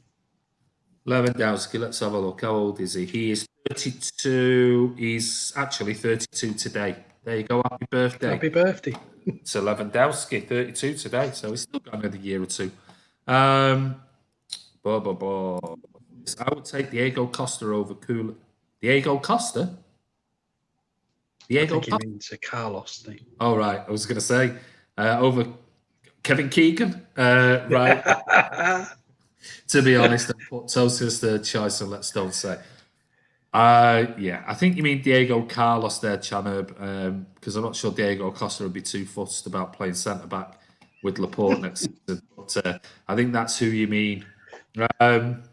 Lewandowski, let's have a look. How old is he? He is 32. He's actually 32 today. There you go. Happy birthday Happy birthday. to Lewandowski, 32 today. So he's still got another year or two. Um, blah, blah, blah. I would take Diego Costa over Kula. Diego Costa? I Diego think he Costa? means a Carlos thing. Oh, right. I was going to say over Kevin Keegan. Right. To be honest, I put Toast as third choice, and let's don't say. Yeah, I think you mean Diego Carlos there, Chanub, because I'm not sure Diego Costa would be too fussed about playing centre back with Laporte next season. But I think that's who you mean. Um,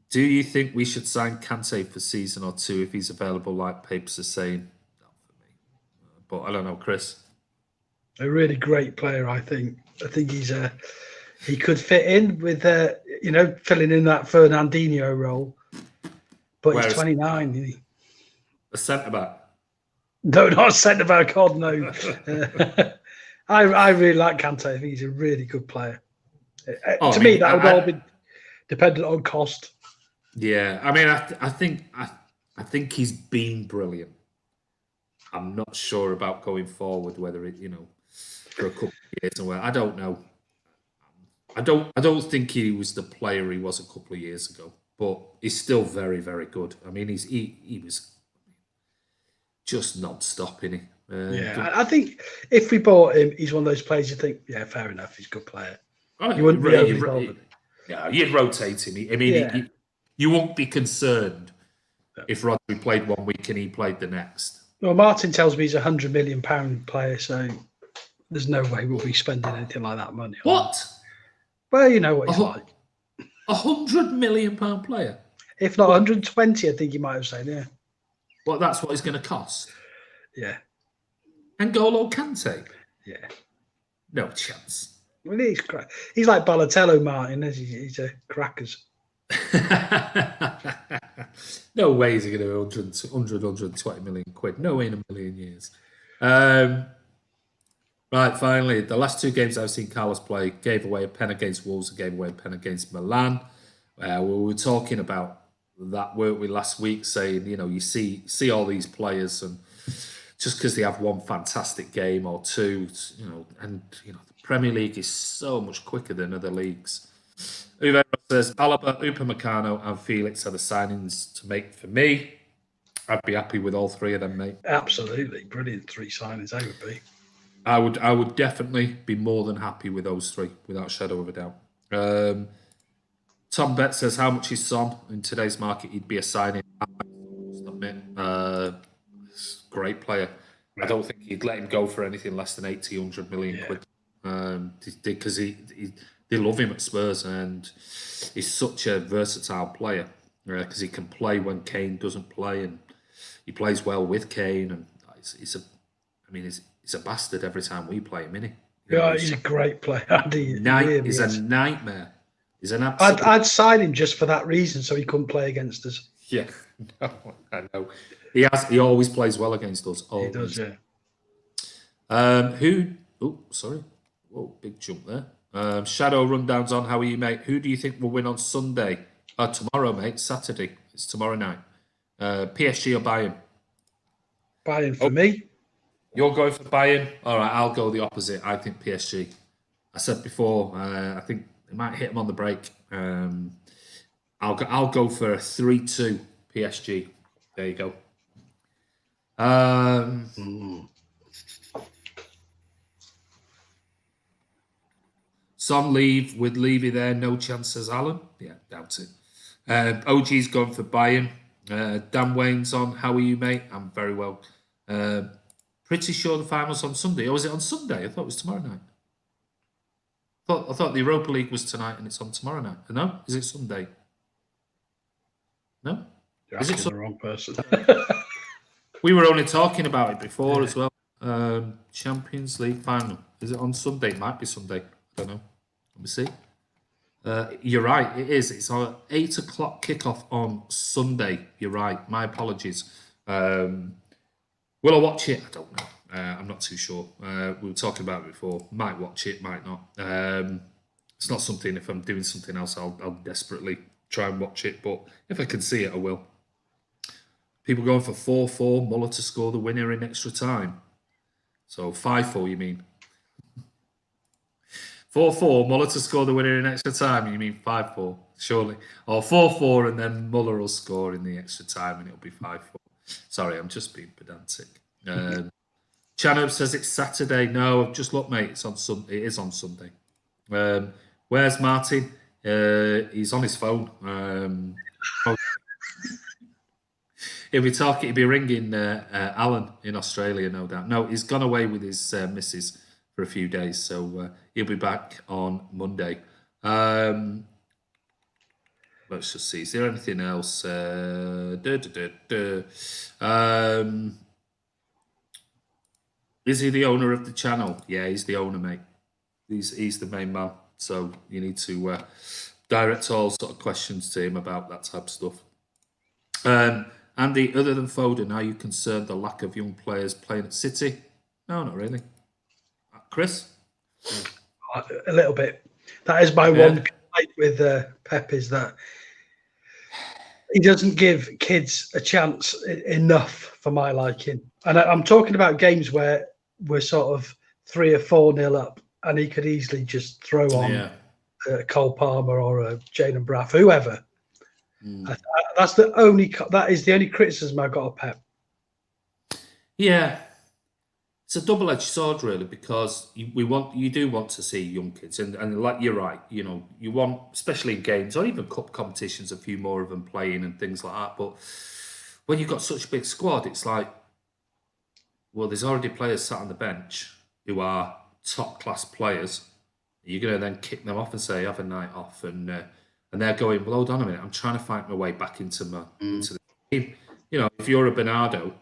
do you think we should sign Kante for season or two if he's available, like papers are saying? Not for me. But I don't know, Chris. A really great player, I think. I think he could fit in with filling in that Fernandinho role. But he's Whereas 29, isn't he? a centre back. No, not centre back. God, no. I really like Kante. I think he's a really good player. To me, that would all be dependent on cost. Yeah, I mean, I think he's been brilliant. I'm not sure about going forward whether it, for a couple of years or where. I don't know. I don't think he was the player he was a couple of years ago, but he's still very, very good. I mean, he was just non-stop, innit? Yeah, I think if we bought him, he's one of those players you think, yeah, fair enough, he's a good player. You wouldn't be overly bothered. Yeah, you'd rotate him. I mean, you won't be concerned if Rodri played 1 week and he played the next. Well, Martin tells me he's a £100 million player, so there's no way we'll be spending anything like that money. What? Well, you know what he's like. £100 million player? If not 120, I think you might have said, yeah. Well, that's what it's going to cost? Yeah. N'Golo Kante? Yeah. No chance. Well, he's like Balotelli, Martin. He's a crackers. No way he's going to be 120 million quid. No way in a million years. Right, finally, the last 2 games I've seen Carlos play, gave away a pen against Wolves and gave away a pen against Milan. We were talking about that, weren't we, last week, saying, you see all these players, and just because they have one fantastic game or two, the Premier League is so much quicker than other leagues. Uwe says, Alaba, Upamecano and Felix are the signings to make for me. I'd be happy with all 3 of them, mate. Absolutely. Brilliant 3 signings, they would be. I would definitely be more than happy with those 3, without a shadow of a doubt. Tom Bett says, how much is Son? In today's market, he'd be a signing. Great player. I don't think he'd let him go for anything less than 80, 100 million quid. Because they love him at Spurs, and he's such a versatile player. Because he can play when Kane doesn't play, and he plays well with Kane. And he's a bastard every time we play him, isn't he? You know, He's a great player. Andy, he really he's a is. nightmare. He's an I'd, absolute. I'd sign him just for that reason, so he couldn't play against us. Yeah, no, I know. He always plays well against us. He does, Always. yeah. Who? Oh, sorry. Whoa, big jump there. Shadow rundowns on. How are you, mate? Who do you think will win on Sunday? Tomorrow, mate. Saturday. It's tomorrow night. PSG or Bayern? Bayern for Oh, me. you're going for Bayern. All right, I'll go the opposite. I think PSG. I said before. I think it might hit him on the break. I'll go for a 3-2 PSG. There you go. Son leave with Levy there. No chance, says Alan. Yeah, doubt it. OG's gone for Bayern. Dan Wayne's on. How are you, mate? I'm very well. Pretty sure the final's on Sunday. Or was it on Sunday? I thought it was tomorrow night. I thought the Europa League was tonight and it's on tomorrow night. No? Is it Sunday? No? You're Is it asking the wrong person. We were only talking about it before as well. Champions League final. Is it on Sunday? It might be Sunday. I don't know. Let me see. You're right. It is. It's on 8 o'clock kickoff on Sunday. You're right. My apologies. Will I watch it? I don't know. I'm not too sure. We were talking about it before. Might watch it, might not. It's not something, if I'm doing something else, I'll desperately try and watch it. But if I can see it, I will. People going for 4-4, Muller to score the winner in extra time. So 5-4, you mean? 4-4, Muller to score the winner in extra time, you mean 5-4, surely. Or 4-4 and then Muller will score in the extra time and it'll be 5-4. Sorry, I'm just being pedantic. Chanub says it's Saturday. No, I've just looked, mate. It's on Sunday. It is on Sunday. Where's Martin? He's on his phone. He'll be talking. He'll be ringing Alan in Australia, no doubt. No, he's gone away with his missus for a few days, so he'll be back on Monday. Let's just see. Is there anything else? Is he the owner of the channel? Yeah, he's the owner, mate. He's the main man. So you need to direct all sort of questions to him about that type of stuff. Andy, other than Foden, are you concerned the lack of young players playing at City? No, not really. Chris? A little bit. That is my one complaint with Pep, is that he doesn't give kids a chance enough for my liking. And I'm talking about games where we're sort of 3 or 4-0 up, and he could easily just throw on Cole Palmer or Jayden Braff, whoever. That is the only criticism I got of Pep. Yeah, it's a double-edged sword, really, because you do want to see young kids, and like you're right, you know, you want, especially in games or even cup competitions, a few more of them playing and things like that. But when you've got such a big squad, it's like, well, there's already players sat on the bench who are top-class players. You're going to then kick them off and say, have a night off, and they're going, well, hold on a minute, I'm trying to fight my way back into the team. You know, if you're a Bernardo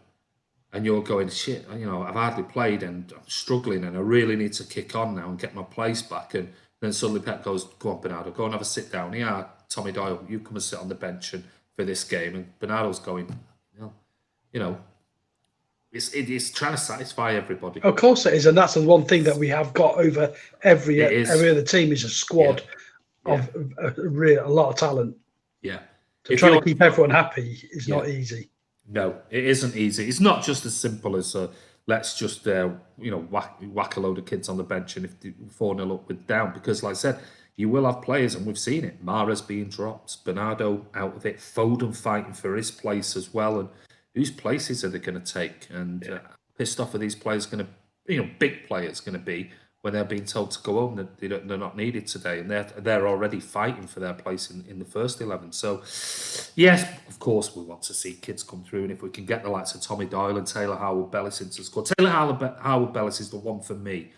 and you're going, shit, you know, I've hardly played and I'm struggling and I really need to kick on now and get my place back, and then suddenly Pep goes, go on, Bernardo, go and have a sit down. Yeah, Tommy Doyle, you come and sit on the bench for this game. And Bernardo's going, you know, it's trying to satisfy everybody. Of course it is, and that's the one thing that we have got over every other team is a squad of a lot of talent. Yeah. So trying to keep everyone happy is not easy. No, it isn't easy. It's not just as simple as let's just whack a load of kids on the bench and if 4-0 up with down, because like I said, you will have players, and we've seen it. Mahrez being dropped, Bernardo out of it, Foden fighting for his place as well, and whose places are they going to take? And pissed off are these players going to, big players going to be when they're being told to go home, that they're not needed today, and they're already fighting for their place in the first 11. So, yes, of course, we want to see kids come through, and if we can get the likes of Tommy Doyle and Taylor Howard-Bellis into the squad. Taylor Howard-Bellis is the one for me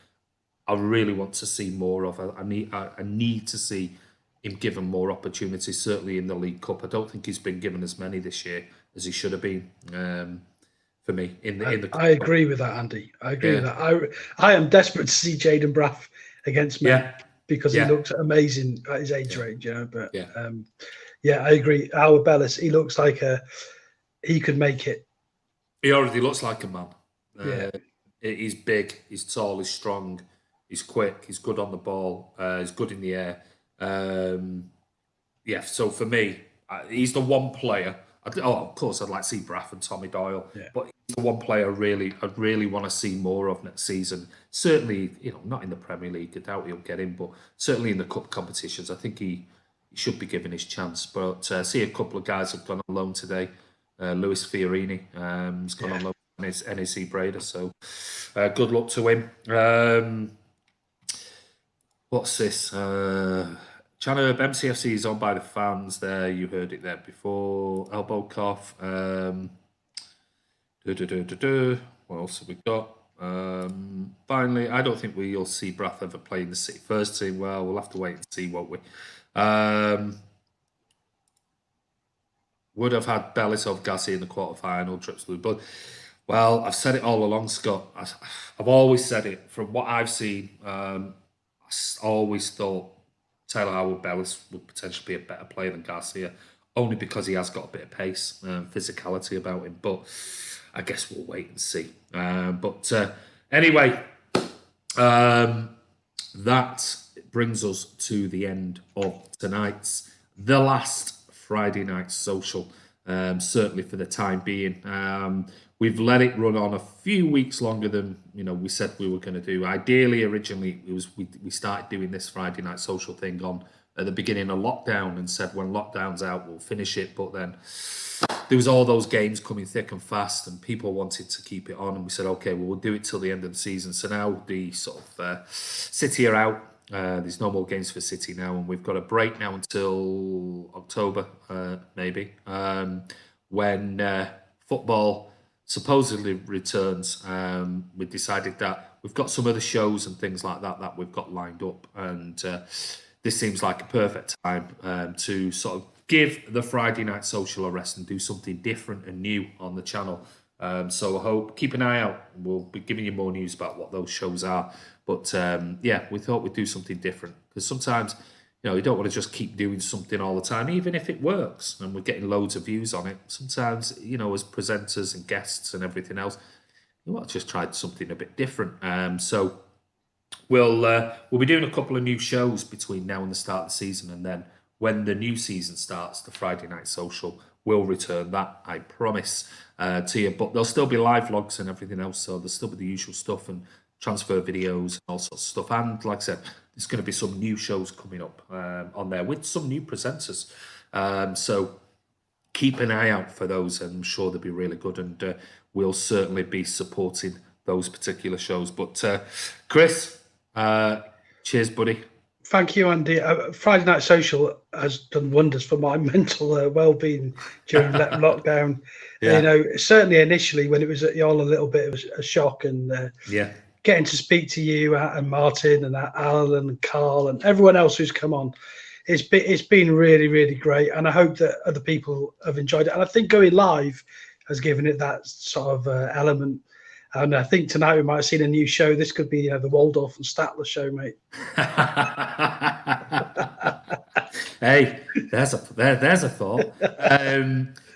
I really want to see more of. I need to see him given more opportunities, certainly in the League Cup. I don't think he's been given as many this year as he should have been. for me in the I agree with that, Andy. I agree with yeah, that. I am desperate to see Jaden Braff against men yeah, because he yeah, looks amazing at his age yeah, range, But yeah. yeah, I agree. Our Bellis, he looks like he could make it. He already looks like a man. Yeah, He's big, he's tall, he's strong, he's quick, he's good on the ball, he's good in the air. Um, yeah, so for me, he's the one player. Of course, I'd like to see Braff and Tommy Doyle, yeah, but he's the one player I'd really want to see more of next season. Certainly, not in the Premier League. I doubt he'll get in, but certainly in the cup competitions, I think he should be given his chance. But I see a couple of guys have gone on loan today. Luis Fiorini has gone yeah. on loan in his NEC Breda, so good luck to him. What's this? Chanub MCFC is owned by the fans there. You heard it there before. Elbow cough. What else have we got? Finally, I don't think we'll see Brath ever play in the City first team. Well, we'll have to wait and see, won't we? Would have had Belisov Gassi in the quarterfinal, trips blue blood. Well, I've said it all along, Scott. I've always said it. From what I've seen, always thought Taylor Howard Bellis would potentially be a better player than Garcia, only because he has got a bit of pace and physicality about him. But I guess we'll wait and see. Anyway, that brings us to the end of tonight's The Last Friday Night Social, certainly for the time being. We've let it run on a few weeks longer than we said we were going to do. Ideally, originally, we started doing this Friday Night Social thing on at the beginning of lockdown and said when lockdown's out, we'll finish it. But then there was all those games coming thick and fast, and people wanted to keep it on, and we said, okay, well, we'll do it till the end of the season. So now the sort of City are out. There's no more games for City now, and we've got a break now until October, maybe, when football supposedly returns. We decided that we've got some other shows and things like that we've got lined up, and this seems like a perfect time to sort of give the Friday Night Social a rest and do something different and new on the channel. So I hope, keep an eye out. We'll be giving you more news about what those shows are. But yeah, we thought we'd do something different because sometimes, you don't want to just keep doing something all the time, even if it works and we're getting loads of views on it. Sometimes, as presenters and guests and everything else, you want to just try something a bit different. So we'll be doing a couple of new shows between now and the start of the season, and then when the new season starts, the Friday Night Social will return. That I promise to you. But there'll still be live vlogs and everything else, so there'll still be the usual stuff and transfer videos and all sorts of stuff. And like I said, there's going to be some new shows coming up on there with some new presenters. So keep an eye out for those, and I'm sure they'll be really good, and we'll certainly be supporting those particular shows. But Chris, cheers, buddy. Thank you, Andy. Friday Night Social has done wonders for my mental well-being during lockdown. Yeah. Certainly initially when it was all a little bit of a shock, and Yeah. getting to speak to you and Martin and Alan and Carl and everyone else who's come on, it's been really, really great. And I hope that other people have enjoyed it. And I think going live has given it that sort of element. And I think tonight we might have seen a new show. This could be the Waldorf and Statler show, mate. Hey, there's a thought.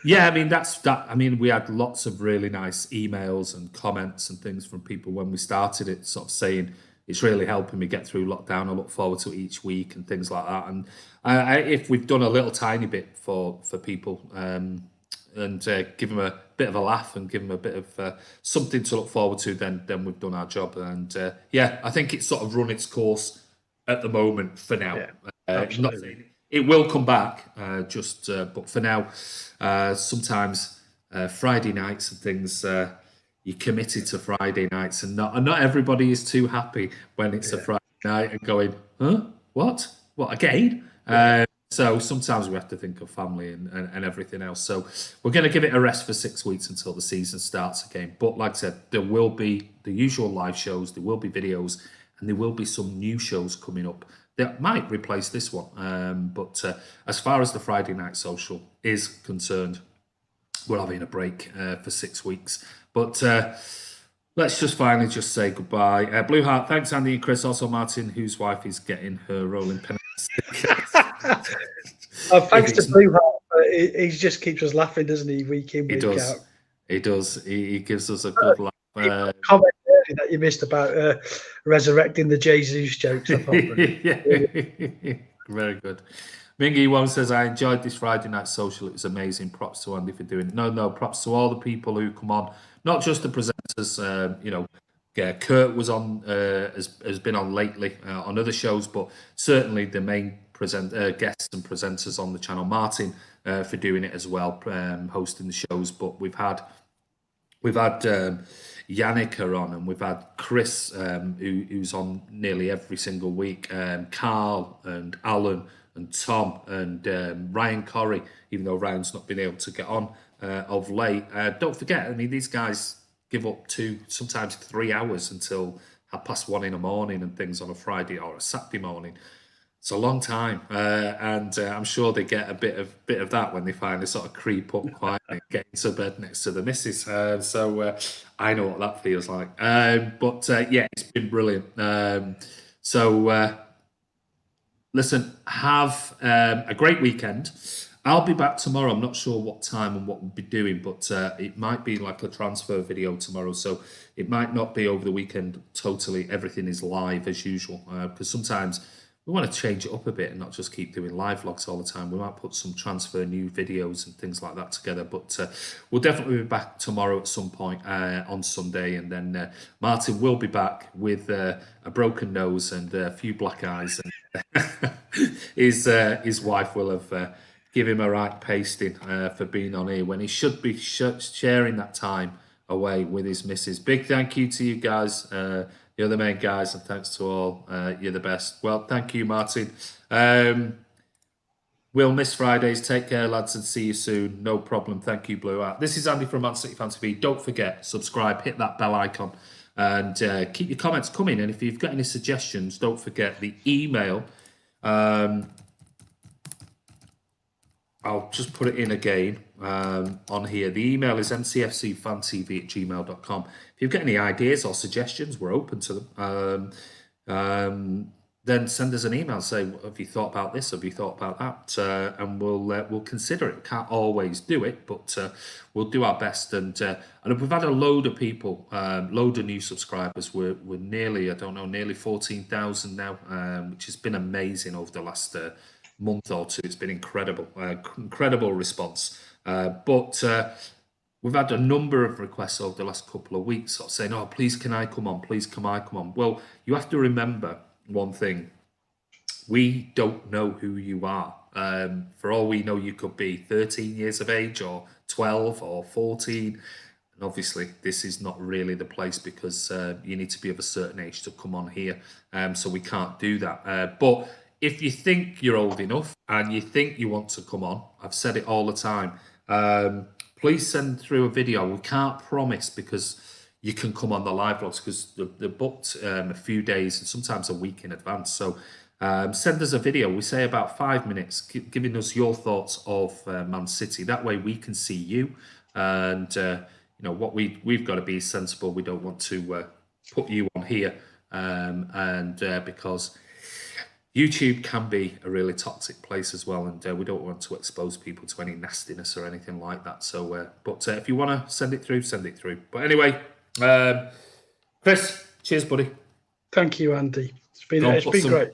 Yeah, I mean that's that. I mean, we had lots of really nice emails and comments and things from people when we started it, sort of saying it's really helping me get through lockdown. I look forward to it each week and things like that. And if we've done a little tiny bit for people, and give them a bit of a laugh and give them a bit of something to look forward to, then we've done our job. And yeah, I think it's sort of run its course at the moment for now. Yeah, Not absolutely. saying it will come back, but for now, sometimes Friday nights and things, you're committed to Friday nights, and not everybody is too happy when it's a Friday night and going, huh, what again? So sometimes we have to think of family and everything else. So we're going to give it a rest for 6 weeks until the season starts again. But like I said, there will be the usual live shows, there will be videos, and there will be some new shows coming up that might replace this one. But as far as the Friday Night Social is concerned, we're having a break for 6 weeks. But let's just finally just say goodbye. Blue Heart, thanks, Andy and Chris. Also, Martin, whose wife is getting her rolling pin. Thanks to Blue Heart, he just keeps us laughing, doesn't he? Week in, week out. He does. He gives us a good laugh. Comment that you missed about resurrecting the Jesus jokes. Very good. Mingy one says, I enjoyed this Friday night social. It was amazing. Props to Andy for doing it. No, props to all the people who come on, not just the presenters. Kurt was on, has been on lately on other shows, but certainly the main guests and presenters on the channel. Martin for doing it as well, hosting the shows. But we've had Yannick on, and we've had Chris, who's on nearly every single week. Carl and Alan and Tom and Ryan Corrie, even though Ryan's not been able to get on of late. Don't forget, I mean, these guys give up 2, sometimes 3 hours until 1:30 in the morning and things on a Friday or a Saturday morning. It's a long time, and I'm sure they get a bit of that when they finally sort of creep up quietly and get into bed next to the missus. So I know what that feels like. But it's been brilliant. Listen, have a great weekend. I'll be back tomorrow. I'm not sure what time and what we'll be doing, but it might be like a transfer video tomorrow. So it might not be over the weekend totally. Everything is live as usual, because sometimes we want to change it up a bit and not just keep doing live vlogs all the time. We might put some transfer new videos and things like that together. But we'll definitely be back tomorrow at some point on Sunday. And then Martin will be back with a broken nose and a few black eyes. And his wife will have give him a right pasting for being on here when he should be sharing that time away with his missus. Big thank you to you guys. You're the main guys, and thanks to all. You're the best. Well, thank you, Martin. We'll miss Fridays. Take care, lads, and see you soon. No problem. Thank you, Blue Art. This is Andy from Man City Fan TV. Don't forget, subscribe, hit that bell icon, and keep your comments coming. And if you've got any suggestions, don't forget the email. I'll just put it in again on here. The email is mcfcfantv@gmail.com. If you've got any ideas or suggestions, we're open to them. Then send us an email. Say, have you thought about this? Have you thought about that? And we'll consider it. Can't always do it, but we'll do our best. And we've had a load of people, load of new subscribers. We're nearly, nearly 14,000 now, which has been amazing over the last month or two. It's been incredible, incredible response. But we've had a number of requests over the last couple of weeks sort of saying, oh, please can I come on? Please can I come on? Well, you have to remember one thing. We don't know who you are. For all we know, you could be 13 years of age or 12 or 14. And obviously, this is not really the place because you need to be of a certain age to come on here. So we can't do that. But if you think you're old enough and you think you want to come on, I've said it all the time, please send through a video. We can't promise because you can come on the live vlogs because they're booked a few days and sometimes a week in advance. So send us a video. We say about 5 minutes, giving us your thoughts of Man City. That way we can see you. And, what we've got to be sensible. We don't want to put you on here because YouTube can be a really toxic place as well, and we don't want to expose people to any nastiness or anything like that. So, but if you want to send it through, send it through. But anyway, Chris, cheers, buddy. Thank you, Andy. It's been great.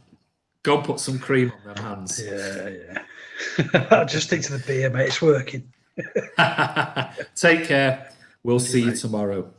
Go and put some cream on them hands. Yeah. I'll just stick to the beer, mate. It's working. Take care. We'll see you tomorrow.